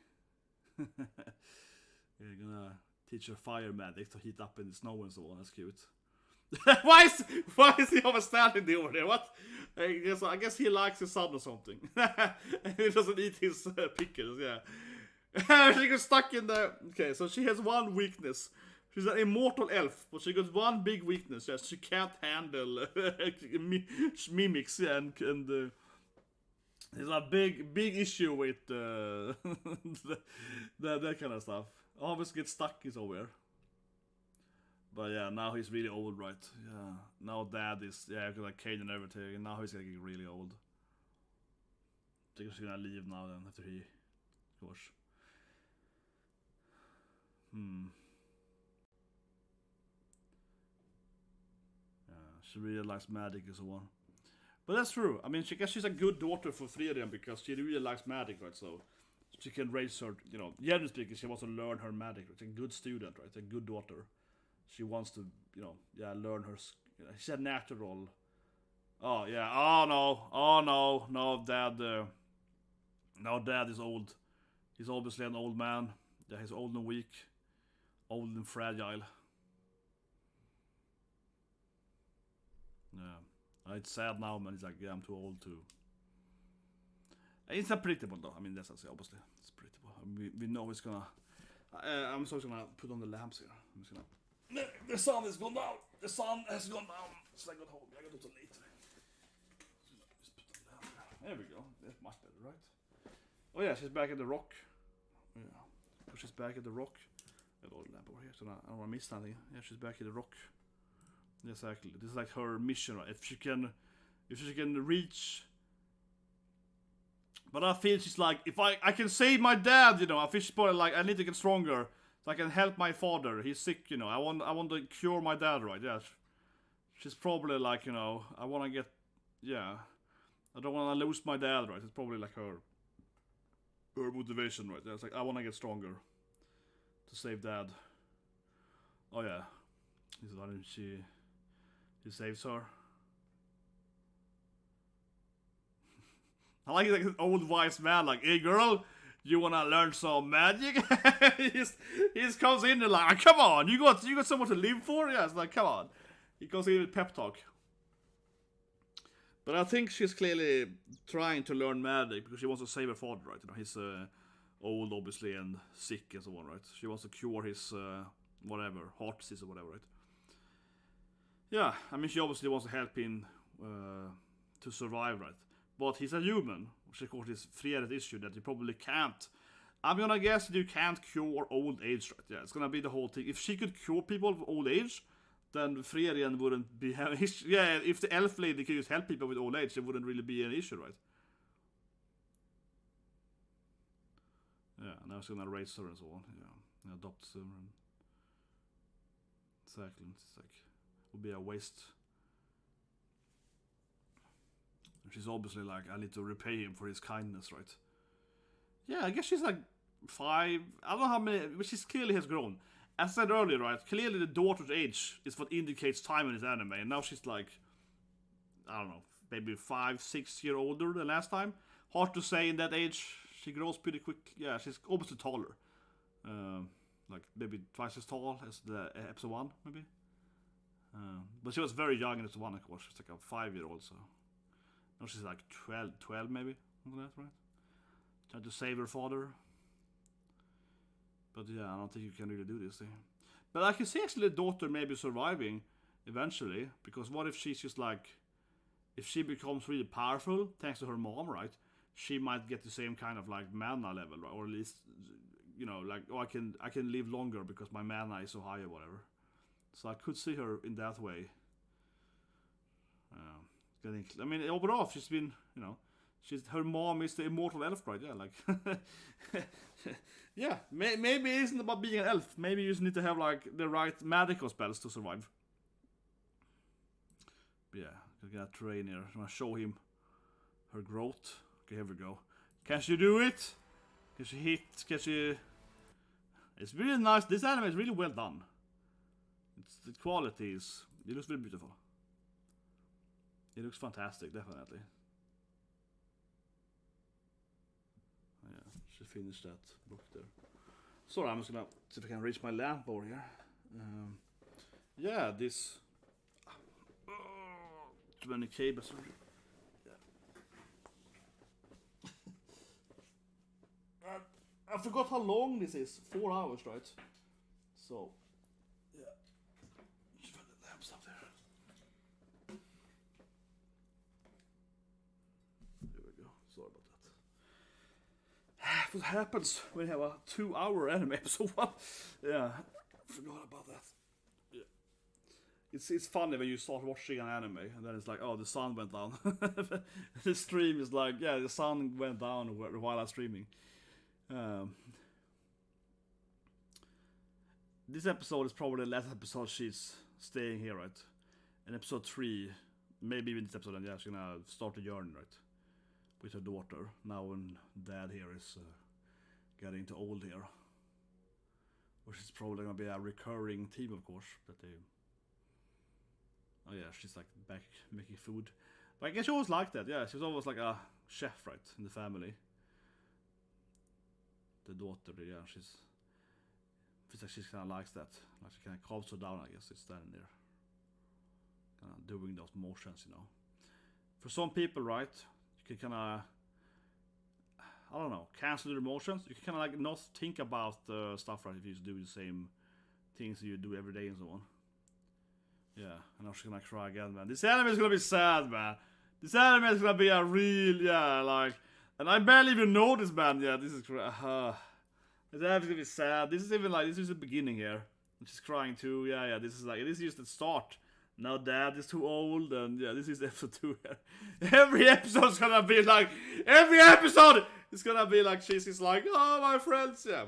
gonna teach her fire magic to heat up in the snow and so on. That's cute. why is he always standing over there? What? I guess he likes his son or something. And he doesn't eat his pickles. Yeah. She gets stuck in the. Okay, so she has one weakness. She's an immortal elf, but she got one big weakness. Yeah, she can't handle mimics. Yeah, and there's a big issue with that kind of stuff. Always gets stuck somewhere. But yeah, now he's really old, right? Yeah. Now dad is, like Kane and everything, and now he's getting really old. I think he's gonna leave now then, after he, of course. She really likes magic and so on. But that's true. I mean, I guess she's a good daughter for Frieren because she really likes magic, right? So she can raise her, you know, generally speaking, she wants to learn her magic. Right? She's a good student, right? A good daughter. She wants to, you know, learn her. She's a natural. Oh yeah. Oh no. Oh no. No, Dad. Now Dad is old. He's obviously an old man. Yeah, he's old and weak, old and fragile. Yeah, it's sad now, man. He's like, yeah, I'm too old to. It's not predictable though. I mean, that's obviously it's predictable. I mean, we know it's gonna. I'm just gonna put on the lamps here. I'm just gonna. The sun has gone down. The sun has gone down. So I got home. I got it later. Just put on the lamp. There we go. That's much better, right? Oh yeah, she's back at the rock. Yeah, she's back at the rock. I got a lamp over here, so I don't want to miss anything. Yeah, she's back at the rock. Exactly. This is like her mission, right? If she can reach. But I feel she's like, if I can save my dad, you know, I feel she's probably like, I need to get stronger so I can help my father. He's sick, you know. I want to cure my dad, right? Yeah. She's probably like, you know, I want to get, yeah. I don't want to lose my dad, right? It's probably like her motivation, right? Yeah, it's like, I want to get stronger to save dad. Oh yeah. He saves her. I like an old wise man, like, hey girl, you wanna learn some magic? he just comes in and like, come on, you got someone to live for? Yeah, it's like, come on. He goes in with pep talk. But I think she's clearly trying to learn magic because she wants to save her father, right? You know, he's old, obviously, and sick and so on, right? She wants to cure his whatever, heart disease or whatever, right? Yeah, I mean, she obviously wants to help him to survive, right? But he's a human, which of course is Frieren's issue that you probably can't. I'm gonna guess that you can't cure old age, right? Yeah, it's gonna be the whole thing. If she could cure people with old age, then Frieren wouldn't be having. Yeah, if the elf lady could just help people with old age, it wouldn't really be an issue, right? Yeah, now she's gonna raise her and so on. Yeah, adopt her. And... Exactly. It's like would be a waste. She's obviously like, I need to repay him for his kindness, right? Yeah, I guess she's like 5. I don't know how many, but she clearly has grown. As I said earlier, right? Clearly the daughter's age is what indicates time in this anime, and now she's like, I don't know, maybe 5, 6 years older than last time. Hard to say in that age. She grows pretty quick. Yeah, she's obviously taller. Like maybe twice as tall as the episode 1, maybe. But she was very young in episode 1, of course. She's like a 5-year-old, so. Now she's like 12 maybe, something like that, right? Trying to save her father. But yeah, I don't think you can really do this thing. But I can see actually the daughter maybe surviving eventually, because what if she's just like, if she becomes really powerful thanks to her mom, right? She might get the same kind of like mana level, right? Or at least, you know, like, oh, I can live longer because my mana is so high or whatever. So I could see her in that way. I mean, overall, she's been, you know, her mom is the immortal elf, right? Yeah, like, yeah, maybe it isn't about being an elf. Maybe you just need to have like the right magical spells to survive. But yeah, I'm gonna train here. I'm gonna show him her growth. Okay, here we go. Can she do it? Can she hit? Can she? It's really nice. This anime is really well done. The quality is. It looks very beautiful. It looks fantastic, definitely. Yeah, should finish that book there. Sorry, I'm just gonna see if I can reach my lamp over here. Yeah, this. Too many cables. Yeah. I forgot how long this is. 4 hours, right? So, yeah. Should put the lamps up there. Sorry about that. What happens when you have a 2-hour anime episode? Yeah, I forgot about that. Yeah. It's funny when you start watching an anime and then it's like, oh, the sun went down. The stream is like, yeah, the sun went down while I'm streaming. This episode is probably the last episode she's staying here, right? in episode 3, maybe even this episode, and yeah, she's gonna start a journey, right? With her daughter. Now when dad here is getting too old here. Which is probably gonna be a recurring theme, of course, that they... Oh yeah, she's like back making food. But I guess she always liked that, yeah, she was always like a chef, right, in the family. The daughter, yeah, she's... Feels like she kinda likes that. Like she kinda calms her down, I guess, she's standing there. Kinda doing those motions, you know. For some people, right, you can kinda... I don't know, cancel your emotions. You can kind of like not think about stuff, right, if you just do the same things you do every day and so on. Yeah, and I'm just gonna cry again, man. This anime is gonna be sad, man. This anime is gonna be a real, yeah, like... And I barely even know this, man. Yeah, this is... This anime is gonna be sad. This is even like, this is the beginning here. And she's crying too, yeah, this is like, this is just the start. Now dad is too old, and yeah, this is episode 2 here. Every episode's gonna be like... Every episode! It's gonna be like, she's like, oh, my friends, yeah.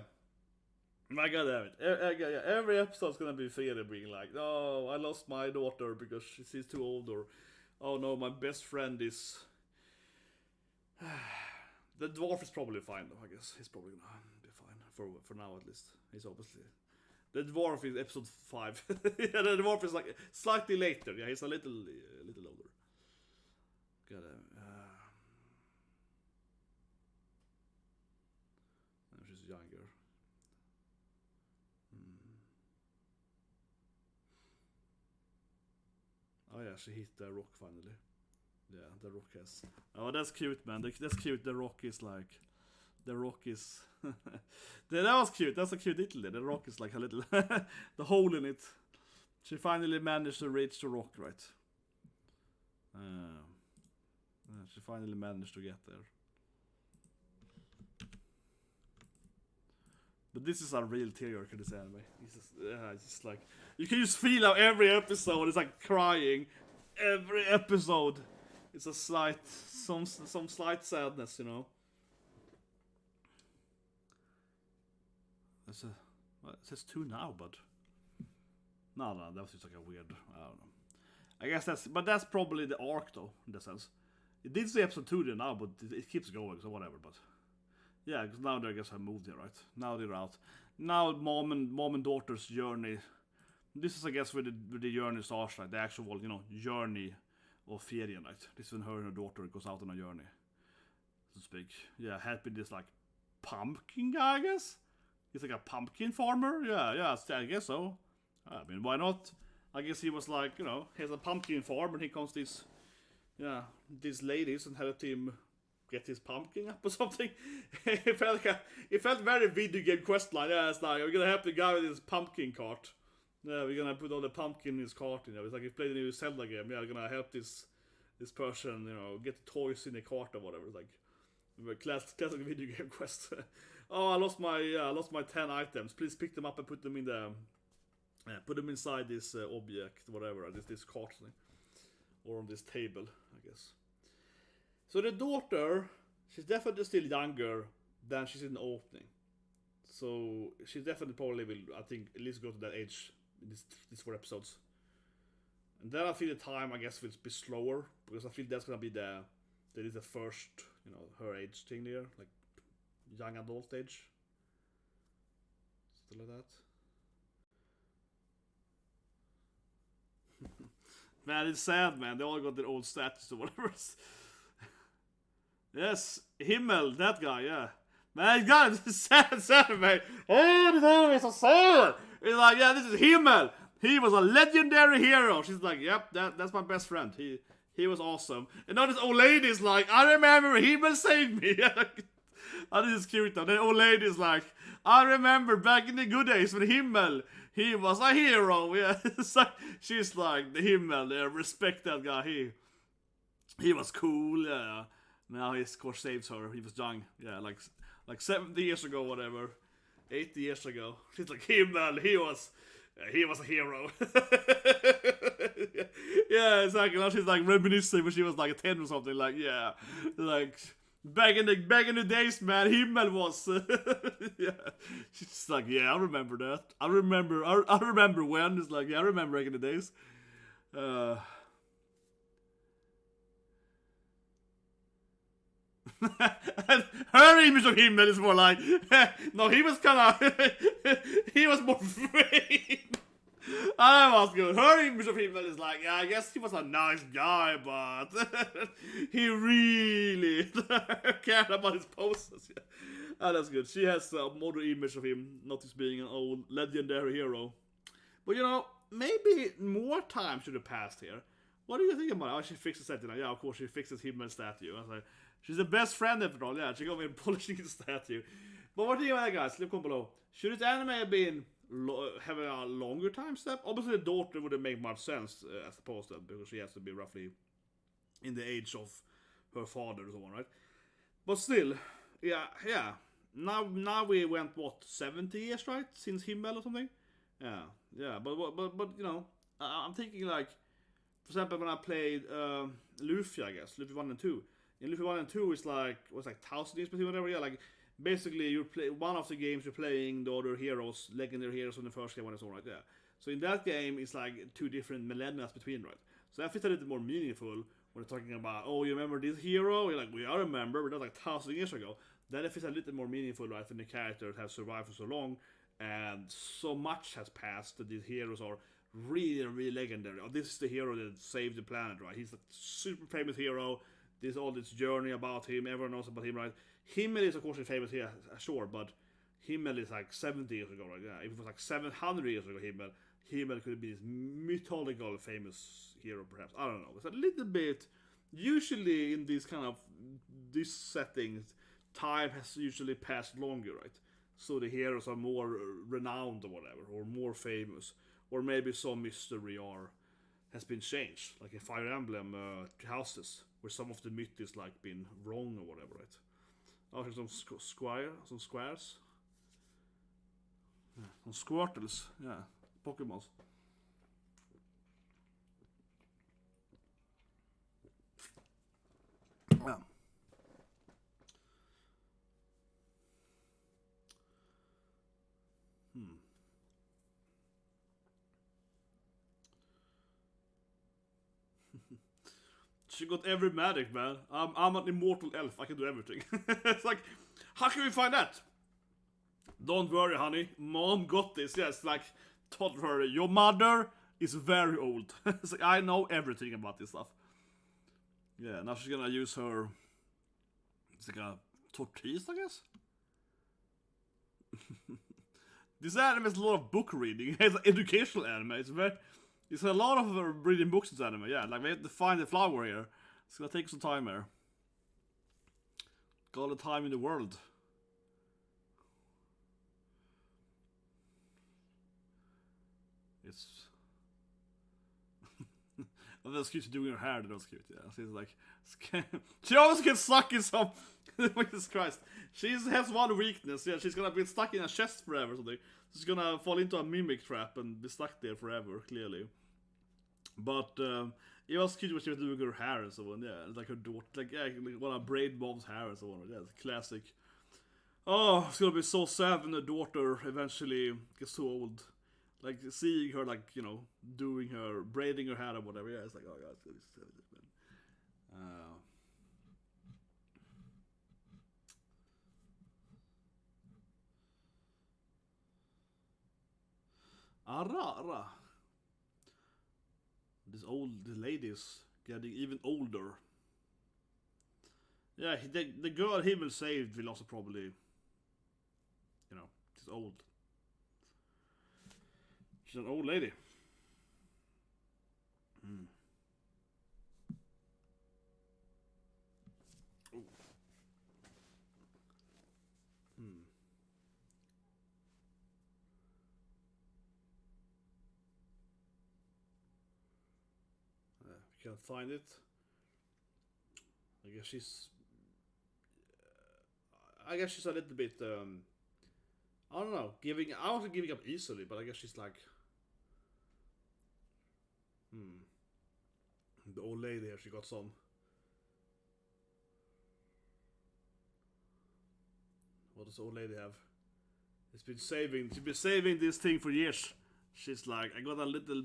My god damn it. Yeah, every episode's gonna be Frieren being like, oh, I lost my daughter because she's too old, or, oh no, my best friend is... The dwarf is probably fine, though, I guess. He's probably gonna be fine, for now at least. He's obviously... The dwarf is episode 5. Yeah, the dwarf is like slightly later. Yeah, he's a little older. Got she's younger. Oh yeah, she hit the rock finally. Yeah, the rock has. Oh, that's cute, man. That's cute. The rock is like. The rock is... That was cute. That's a cute little. The rock is like a little... the hole in it. She finally managed to reach the rock, right? She finally managed to get there. But this is a real tear-jerker, this anime. It's just like... You can just feel how every episode is like crying. Every episode. It's a slight... Some slight sadness, you know. It says 2 now, but no, that was just like a weird, I don't know. I guess that's probably the arc though, in that sense. It did say episode 2 there now, but it keeps going, so whatever, but yeah, because now I guess I moved here, right? Now they're out. Now mom and daughter's journey. This is, I guess, where the journey starts, right? The actual, you know, journey of Frieren, right? This is when her and her daughter goes out on a journey, so to speak. Yeah, helping this like pumpkin guy, I guess. He's like a pumpkin farmer? Yeah, I guess so. I mean, why not? I guess he was like, you know, he has a pumpkin farm and he comes these ladies and helped him get his pumpkin up or something. It felt very video game quest line. Yeah, it's like, we're gonna help the guy with his pumpkin cart. Yeah, we're gonna put all the pumpkin in his cart, you know. It's like if you play the new Zelda game, yeah, we're gonna help this person, you know, get the toys in the cart or whatever. It's like classic video game quest. Oh, I lost my 10 items. Please pick them up and put them in the... put them inside this object, whatever, this cart thing. Or on this table, I guess. So the daughter, she's definitely still younger than she's in the opening. So she definitely probably will, I think, at least go to that age in these 4 episodes. And then I feel the time, I guess, will be slower. Because I feel that's gonna be the first, you know, her age thing there. Like, young adult age. Still like that. Man, it's sad, man. They all got their old status or whatever. Yes, Himmel, that guy, yeah. Man, God, it's sad, man. Oh, this anime is so sad. It's like, yeah, this is Himmel. He was a legendary hero. She's like, yep, that's my best friend. He was awesome. And now this old lady's like, I remember Himmel saved me. Oh, this is cute though. The old lady's like, I remember back in the good days when Himmel, he was a hero. Yeah, so she's like, the Himmel, respect that guy. He was cool. Yeah. Now he of course saves her. He was young. Yeah, like 70 years ago, whatever. 80 years ago. She's like, Himmel, he was a hero. Yeah, exactly. Now she's like reminiscing when she was like 10 or something. Like, yeah, like. Back in the days, man, Himmel was... yeah. She's just like, yeah, I remember that. I remember when. It's like, yeah, I remember back in the days. Her image of Himmel is more like no, he was kind of he was more vain. That was good. Her image of Himmel is like, yeah, I guess he was a nice guy, but he really cared about his poses. Yeah. That's good. She has a modern image of him, not just being an old legendary hero. But you know, maybe more time should have passed here. What do you think about it? Oh, she fixes that. Yeah, of course she fixes Himmel's statue. I was like, she's the best friend after all. Yeah, she got me polishing the statue. But what do you think, guys? Leave a comment below. Should this anime have been having a longer time step? Obviously, the daughter wouldn't make much sense as opposed to, because she has to be roughly in the age of her father or so on, right? But still, yeah. Now we went what 70 years, right, since Himmel or something? Yeah. But you know, I'm thinking like, for example, when I played Luffy, I guess Luffy 1 and 2. In Luffy 1 and 2 is like 1,000 years between whatever. Yeah, like basically you play one of the games you're playing the other heroes, legendary heroes from the first game, and so on, right there. So in that game, it's like 2 different millennia between, right? So that feels a little more meaningful when they're talking about, oh, you remember this hero? You're like, I remember, but that was like 1,000 years ago. Then it feels a little more meaningful, right? When the characters have survived for so long, and so much has passed that these heroes are really, really legendary. Oh, this is the hero that saved the planet, right? He's a super famous hero. There's all this journey about him. Everyone knows about him, right? Himmel is, of course, famous here, sure, but Himmel is like 70 years ago, right? Yeah, if it was like 700 years ago, Himmel could be this mythological famous hero, perhaps. I don't know. It's a little bit. Usually in these kind of these settings, time has usually passed longer, right? So the heroes are more renowned or whatever, or more famous, or maybe some mystery or has been changed, like in Fire Emblem houses, where some of the myth is like been wrong or whatever, right? Oh, here's some squares, yeah, some Squirtles, yeah, Pokemons. Yeah. She got every magic, man. I'm an immortal elf. I can do everything. It's like, how can we find that? Don't worry, honey. Mom got this. Yes, like, told her, your mother is very old. It's like, I know everything about this stuff. Yeah, now she's gonna use her. It's like a tortoise, I guess. This anime is a lot of book reading. It's an educational anime. It's a lot of reading books in this anime. Yeah, like we have to find the flower here. It's gonna take some time here. Got all the time in the world. It's. That's cute doing her hair. That was cute. Yeah, she's like. She always gets stuck in some. Jesus Christ. She has one weakness. Yeah, she's gonna be stuck in a chest forever or something. She's gonna fall into a mimic trap and be stuck there forever, clearly. But it was cute when she was doing her hair and so on. Yeah, like her daughter, like when I braid mom's hair and so on. Yeah, it's classic. Oh, it's gonna be so sad when the daughter eventually gets too old. Like seeing her, like doing her braiding her hair or whatever. Yeah, it's like, oh god, it's gonna be so sad, man. The lady is getting even older. Yeah, the girl he will save will also probably, she's old. She's an old lady. Can't find it. I guess she's a little bit I don't know, I wasn't giving up easily, but I guess she's like the old lady here, she got some. What does the old lady have? She's been saving this thing for years. She's like, I got a little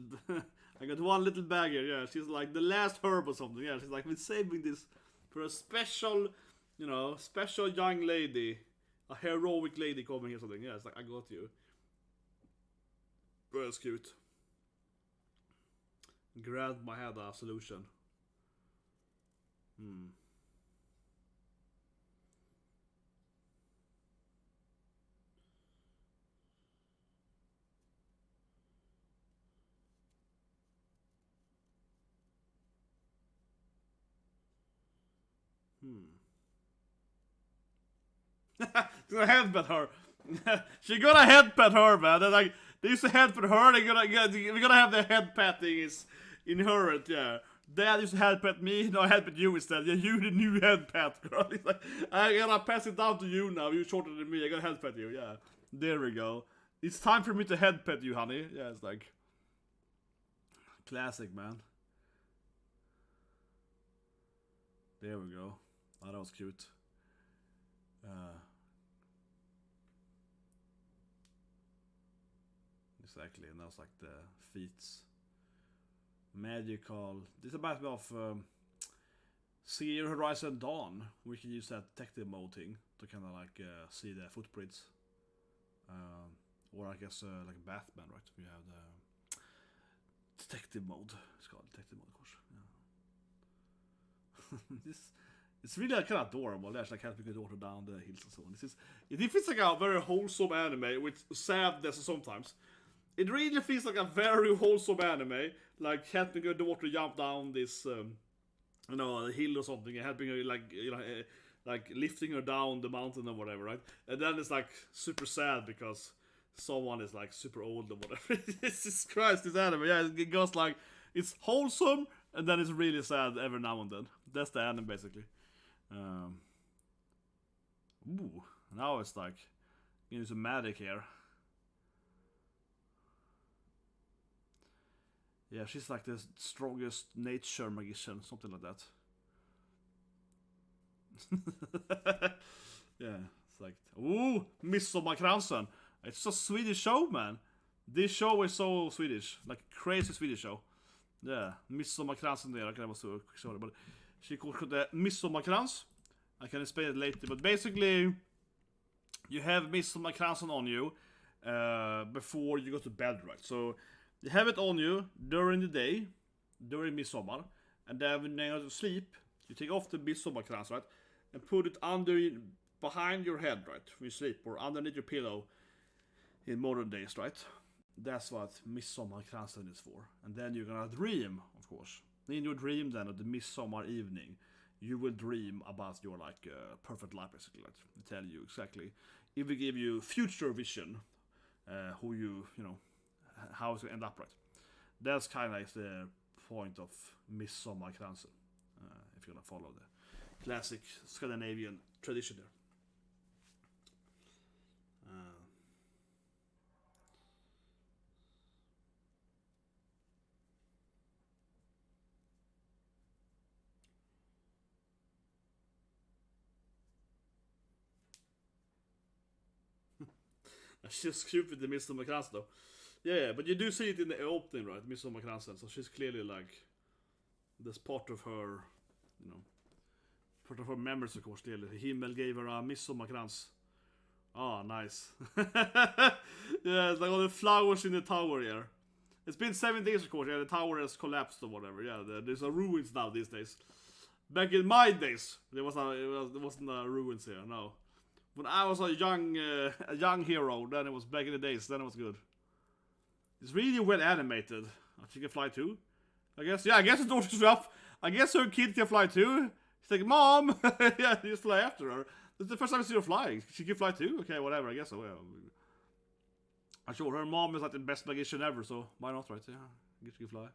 I got one little bag here. Yeah, she's like the last herb or something. Yeah, she's like, we're saving this for a special, you know, special young lady, a heroic lady coming here or something. Yeah, it's like, I got you. But it's cute. Grandma had a solution. Gonna headbutt her. She gonna headbutt her, man. They're like, they used to headbutt her. We're gonna have the head patting is inherent, yeah. Dad used to headbutt me, no, I headbutt you instead. Yeah, you the new head pat, girl. He's like, I gotta pass it down to you now. You're shorter than me. I gotta headbutt you, yeah. There we go. It's time for me to headbutt you, honey. Yeah, it's like classic, man. There we go. Oh, that was cute. Exactly, and that's like the feats. Magical. This reminds me of See Your Horizon Dawn. We can use that detective mode thing to kind of like see the footprints. Or I guess like Batman, right? We have the detective mode. It's called detective mode, of course. Yeah. It's really kind of adorable. There's like helping your daughter down the hills and so on. It feels like a very wholesome anime with sadness sometimes. It really feels like a very wholesome anime, like helping your daughter jump down this, you know, a hill or something, and helping her, like, you know, like lifting her down the mountain or whatever, right? And then it's like super sad because someone is like super old or whatever. Jesus Christ, this anime, yeah, it goes like, it's wholesome and then it's really sad every now and then. That's the anime basically. Ooh, now it's like, you know, some magic here. Yeah, she's like the strongest nature magician, something like that. Yeah, it's like, ooh, Midsommarkransen. It's a Swedish show, man. This show is so Swedish, like crazy Swedish show. Yeah, Midsommarkransen there, I can have a quick story, but she called the Midsommarkrans. I can explain it later, but basically, you have Midsommarkransen on you before you go to bed, right? So you have it on you during the day, during Midsommar, and then when you go to sleep, you take off the Midsommarkrans, right, and put it behind your head, right, when you sleep, or underneath your pillow in modern days, right? That's what Midsommarkransen is for. And then you're gonna dream, of course. In your dream then, of the Midsommar evening, you will dream about your like perfect life, basically. Like, tell you exactly. It will give you future vision, who you know, how it's gonna end up, right? That's kind of like the point of Midsommarkransen, if you're gonna follow the classic Scandinavian tradition there. She's cute with the Midsommarkransen though. Yeah, but you do see it in the opening, right? Midsommarkransen. So she's clearly like, that's part of her, you know, part of her memories, of course, clearly. Himmel gave her a Midsommarkrans. Ah, nice. Yeah, it's like all the flowers in the tower here. It's been 7 days, of course. Yeah, the tower has collapsed or whatever. Yeah, there's a ruins now these days. Back in my days, there wasn't a ruins here. No. When I was a young hero, then it was back in the days. Then it was good. It's really well animated. She can fly too, I guess. Yeah, I guess her daughter's up. I guess her kid can fly too. She's like, Mom! Yeah, you just fly after her. That's the first time I see her flying. She can fly too? Okay, whatever, I guess so. Yeah. I'm sure her mom is like the best magician ever, so why not, right? Yeah, I guess she can fly.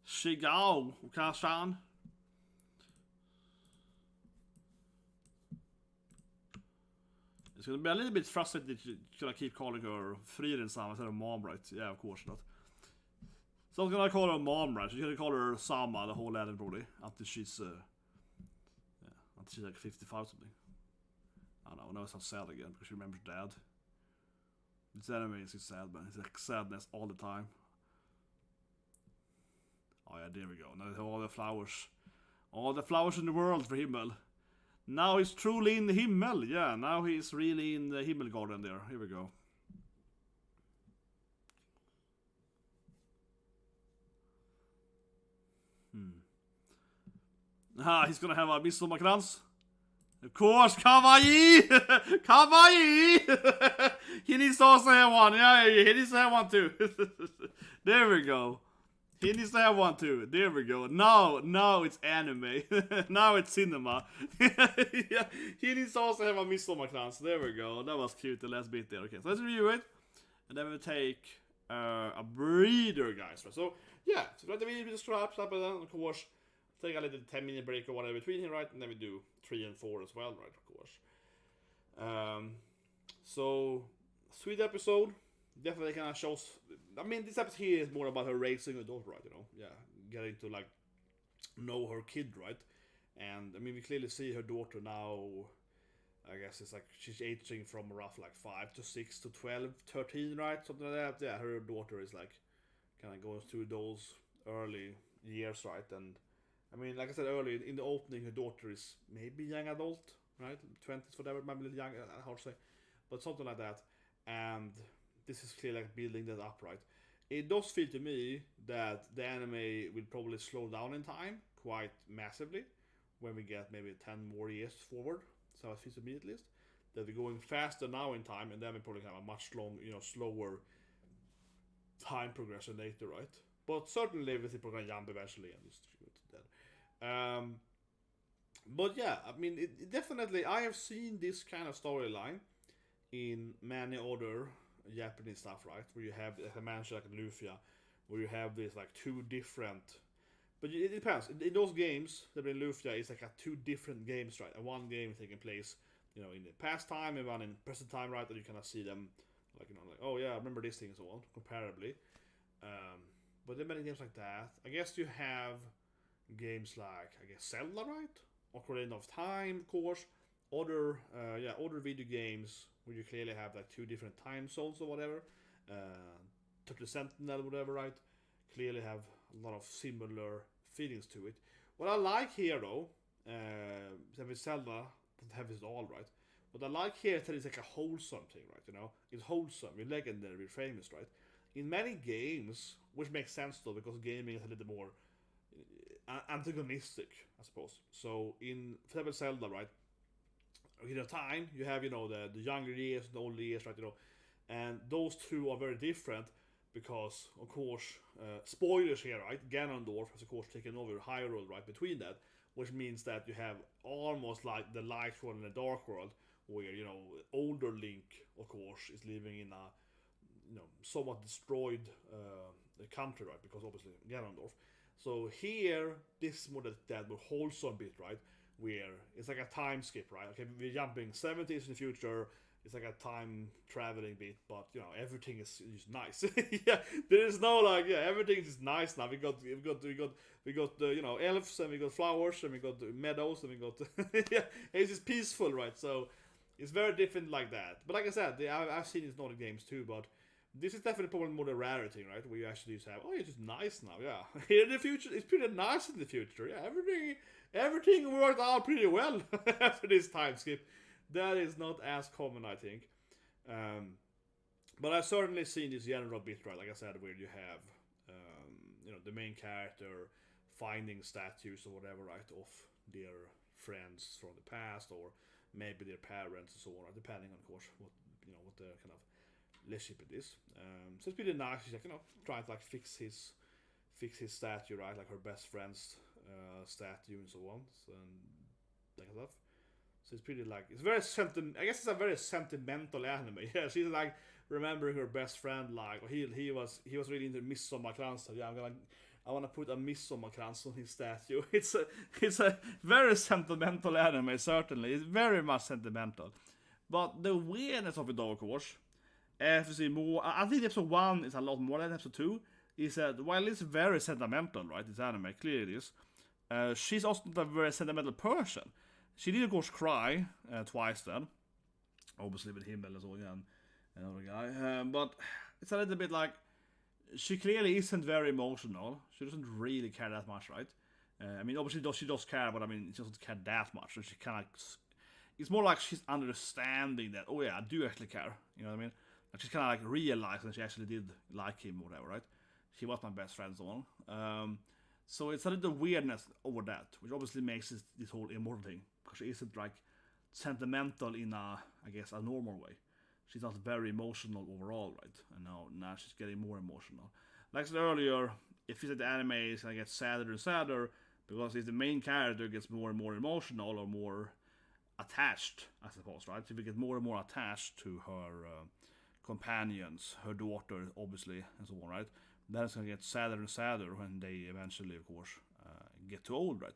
Shigao, Kashan. It's gonna be a little bit frustrating to keep calling her Frieren Fall instead of mom, right? Yeah, of course not. So I'm gonna call her mom, right? She's gonna call her Sama the whole anime probably until she's until she's like 55 or something. I don't know. Now it sounds sad again because she remembers dad. This anime is sad, man. It's like sadness all the time. Oh yeah, there we go. Now all the flowers. All the flowers in the world for Himmel. Now he's truly in the Himmel. Yeah, now he's really in the Himmel garden there. Here we go. He's gonna have a midsommarkrans. Of course, kawaii! Kawaii! He needs to also have one. Yeah, he needs to have one too. There we go. He needs to have one too. There we go. Now it's anime. Now it's cinema. Yeah, he needs to also have a midsommarkrans. There we go. That was cute, the last bit there. Okay, so let's review it. And then we'll take a breeder, guys. So, yeah. So let the video just wraps up, and then, of course, take a little 10-minute break or whatever between here, right? And then we do 3 and 4 as well, right? Of course. So, sweet episode. Definitely kind of shows. I mean, this episode here is more about her raising her daughter, right? You know, yeah, getting to like know her kid, right? And I mean, we clearly see her daughter now. I guess it's like she's aging from rough like 5 to 6 to 12, 13, right? Something like that. Yeah, her daughter is like kind of going through those early years, right? And I mean, like I said earlier, in the opening, her daughter is maybe young adult, right? 20s, whatever, maybe a little young, hard to say, but something like that. And this is clearly like building that up, right? It does feel to me that the anime will probably slow down in time quite massively when we get maybe 10 more years forward. So it feels to me at least that we're going faster now in time, and then we probably have a much slower time progression later, right? But certainly we're probably gonna jump eventually and just shoot that. But yeah, I mean, it definitely, I have seen this kind of storyline in many other Japanese stuff, right? Where you have, as I mentioned, like Lufia, where you have this like 2 different. But it depends. In those games, that in Lufia is like 2 different games, right? And one game is taking place, in the past time, and one in present time, right? And you kind of see them, like oh yeah, I remember this thing and so on, comparably. But there are many games like that. I guess you have games like, I guess, Zelda, right? Ocarina of Time, of course. Other video games where you clearly have like 2 different time zones or whatever. 30 Sentinel, whatever, right? Clearly have a lot of similar feelings to it. What I like here, though, with Zelda, doesn't have it all, right? What I like here is that it's like a wholesome thing, right? It's wholesome, it's legendary, it's famous, right? In many games, which makes sense though, because gaming is a little more antagonistic, I suppose. So in Zelda, right? In a time, you have, the younger years and the older years, right? And those 2 are very different because, of course, spoilers here, right? Ganondorf has, of course, taken over Hyrule, right? Between that, which means that you have almost like the light world and the dark world, where, older Link, of course, is living in a, somewhat destroyed country, right? Because obviously Ganondorf. So here, this is more that more wholesome bit, right? Where it's like a time skip, right? Okay, we're jumping 70s in the future. It's like a time traveling bit, but everything is nice. Yeah, there is no everything is nice now. We got elves, and we got flowers, and we got meadows, and we got yeah, it's just peaceful, right? So it's very different like that. But like I said, I've seen it in other games too, but this is definitely probably more the rarity, right? Where you actually just have, it's just nice now, yeah. Here in the future, it's pretty nice in the future, yeah. Everything worked out pretty well after this time skip. That is not as common, I think. But I've certainly seen this general bit, right? Like I said, where you have, the main character finding statues or whatever, right, of their friends from the past, or maybe their parents and so on, right? Depending on, of course, what their kind of relationship it is. So it's pretty nice. She's like, trying to like fix his statue, right? Like her best friend's statue and so on, and like that. So it's pretty like, it's very I guess it's a very sentimental anime. Yeah, she's like remembering her best friend, like he was really into midsommarkrans. Yeah, I want to put a midsommarkrans on his statue. It's a very sentimental anime, certainly. It's very much sentimental. But the weirdness of it, though, of course, as you see more, I think episode 1 is a lot more than episode 2. Is that while it's very sentimental, right? This anime clearly is. She's also not a very sentimental person. She did, of course, cry twice then, obviously with Himmel and so again. another guy. But it's a little bit like she clearly isn't very emotional. She doesn't really care that much, right? I mean, obviously she does care, but I mean, she doesn't care that much. So she kind of, it's more like she's understanding that, oh yeah, I do actually care. You know what I mean? Like she's kind of like realizing she actually did like him or whatever, right? He was my best friend, so on. So it's a little weirdness over that, which obviously makes this whole immortal thing, because she isn't like sentimental in a, I guess, a normal way. She's not very emotional overall, right? And now she's getting more emotional. Like I said earlier, if you said the anime is gonna get sadder and sadder, because if the main character gets more and more emotional or more attached, I suppose, right? If we get more and more attached to her companions, her daughter, obviously, and so on, right? Then it's gonna get sadder and sadder when they eventually, of course, get too old, right?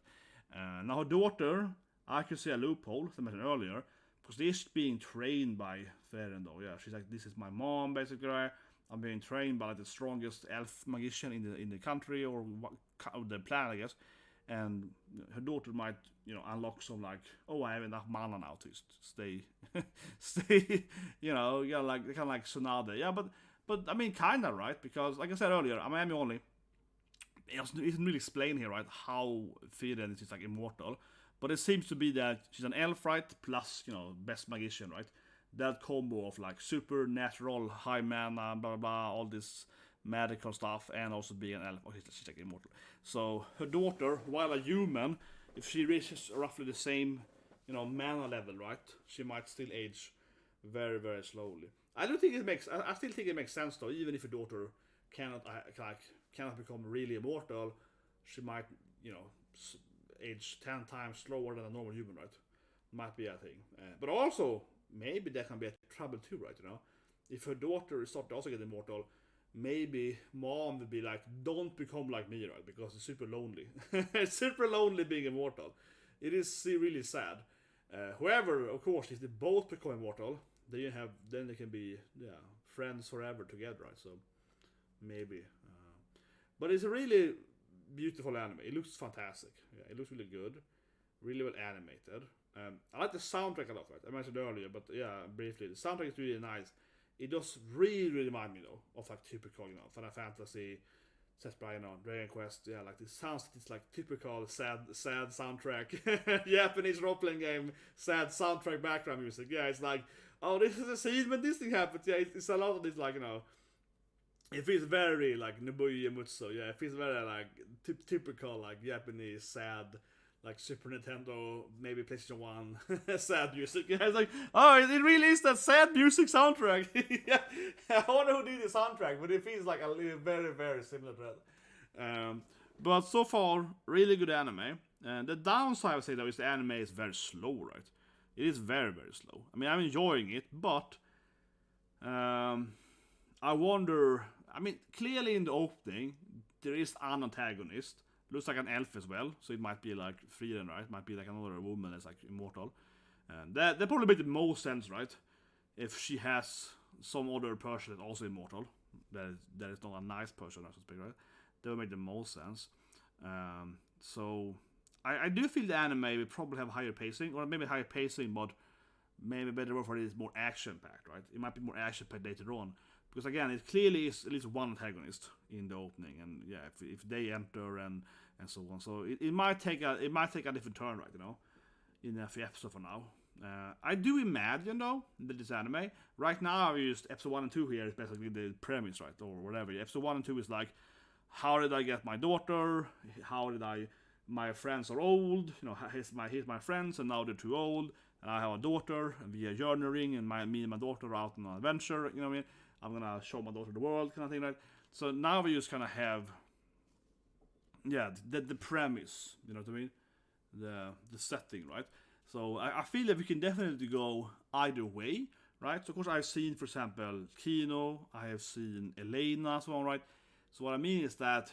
Now her daughter, I could see a loophole, as I mentioned earlier, because she's being trained by Frieren, though. Yeah, she's like, this is my mom, basically. I'm being trained by like the strongest elf magician in the country or the planet, I guess. And her daughter might, unlock some like, oh, I have enough mana now to stay, like kind of like Tsunade. Yeah, but I mean, kind of, right? Because like I said earlier, I'm Miami only. It doesn't really explain here, right, how Frieren is like immortal. But it seems to be that she's an elf, right? Plus, best magician, right? That combo of like supernatural, high mana, blah blah blah, all this magical stuff, and also being an elf. Oh, she's like immortal. So her daughter, while a human, if she reaches roughly the same, mana level, right? She might still age very, very slowly. I still think it makes sense though. Even if her daughter cannot become really immortal, she might, age 10 times slower than a normal human, right? Might be a thing. But also, maybe that can be a trouble too, right? If her daughter is starting to also get immortal, maybe mom would be like, don't become like me, right? Because it's super lonely. It's super lonely being immortal. It is really sad. However, of course, if they both become immortal, then they can be friends forever together, right? So maybe. But it's a really beautiful anime. It looks fantastic. Yeah, it looks really good, really well animated. I like the soundtrack a lot, right? I mentioned earlier, but yeah, briefly, the soundtrack is really nice. It does really remind me though of like typical, Final Fantasy, set by Dragon Quest. Yeah, like it sounds like it's like typical sad soundtrack, Japanese role playing game, sad soundtrack background music. Yeah, it's like, oh, this is a scene when this thing happens. Yeah, it's a lot of this like it feels very like Nobuo Uematsu. Yeah, it feels very like typical like Japanese sad, like Super Nintendo, maybe PlayStation 1 sad music. Yeah, it's like, oh, it really is that sad music soundtrack. Yeah, I wonder who did the soundtrack, but it feels like a very, very similar to that. But so far, really good anime. The downside I would say though is the anime is very slow, right? It is very, very slow. I mean, I'm enjoying it, but I wonder. I mean, clearly in the opening, there is an antagonist. Looks like an elf as well, so it might be like Frieren, right? Might be like another woman that's like immortal. And that probably make the most sense, right? If she has some other person that's also immortal, that is not a nice person, I suspect, right? That would make the most sense. So I do feel the anime will probably have higher pacing, or maybe higher pacing, but maybe a better word for it is more action-packed, right? It might be more action-packed later on. Because again, it clearly is at least one antagonist in the opening, and yeah, if they enter and so on, so it might take a different turn, right? In a few episodes for now. I do imagine though that this anime right now I've used episode 1 and 2 here is basically the premise, right, or whatever. Episode 1 and 2 is like, how did I get my daughter? How did my friends are old? Here's my friends, and now they're too old, and I have a daughter, and we are journeying, and me and my daughter are out on an adventure. You know what I mean? I'm gonna show my daughter the world, kind of thing, right? So now we just kind of have, the premise, you know what I mean? The setting, right? So I feel that we can definitely go either way, right? So of course I've seen, for example, Kino, I have seen Elena, so on, right? So what I mean is that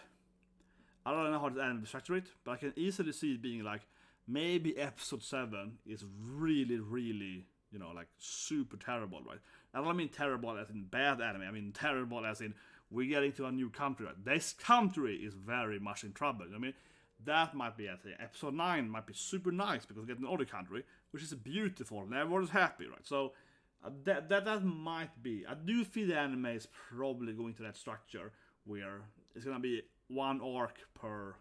I don't know how to anime structure it, but I can easily see it being like, maybe episode 7 is really, really, like super terrible, right? I don't mean terrible as in bad anime, I mean terrible as in we're getting to a new country, right? This country is very much in trouble. I mean, that might be a thing. Episode 9 might be super nice because we get an other country, which is beautiful and everyone's happy, right? So That might be. I do feel the anime is probably going to that structure where it's gonna be one arc per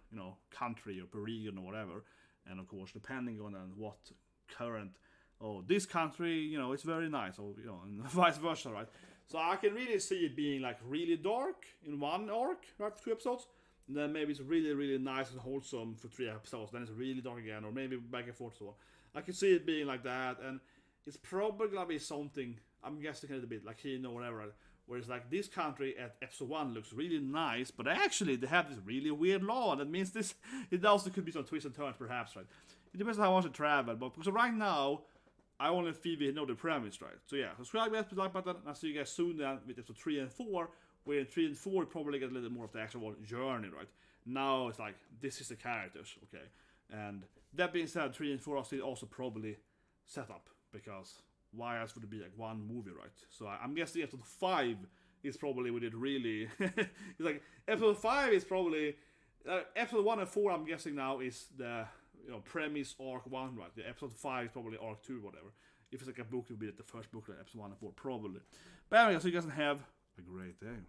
country or per region or whatever, and of course depending on what current this country it's very nice, or and vice versa, right? So I can really see it being like really dark in one arc, right, for 2 episodes, and then maybe it's really really nice and wholesome for 3 episodes, then it's really dark again, or maybe back and forth. So I can see it being like that, and it's probably gonna be something, I'm guessing a little bit like Hino or whatever, where it's like this country at episode 1 looks really nice, but actually they have this really weird law. That means it also could be some twists and turns, perhaps, right? It depends on how much it travel, but because right now, I only feel we know the premise, right? So yeah, subscribe, guys, like button, and I'll see you guys soon then with episode 3 and 4, where in 3 and 4 we probably get a little more of the actual journey, right? Now it's like, this is the characters, okay? And that being said, 3 and 4 are still also probably set up, because why else would it be like one movie, right? So I'm guessing episode 5 is probably with it really. It's like episode 5 is probably episode 1 and 4. I'm guessing now is the premise arc 1, right? The episode 5 is probably arc 2, whatever. If it's like a book, it would be like the first book, like episode 1 and 4, probably. But anyway, so you guys have a great day.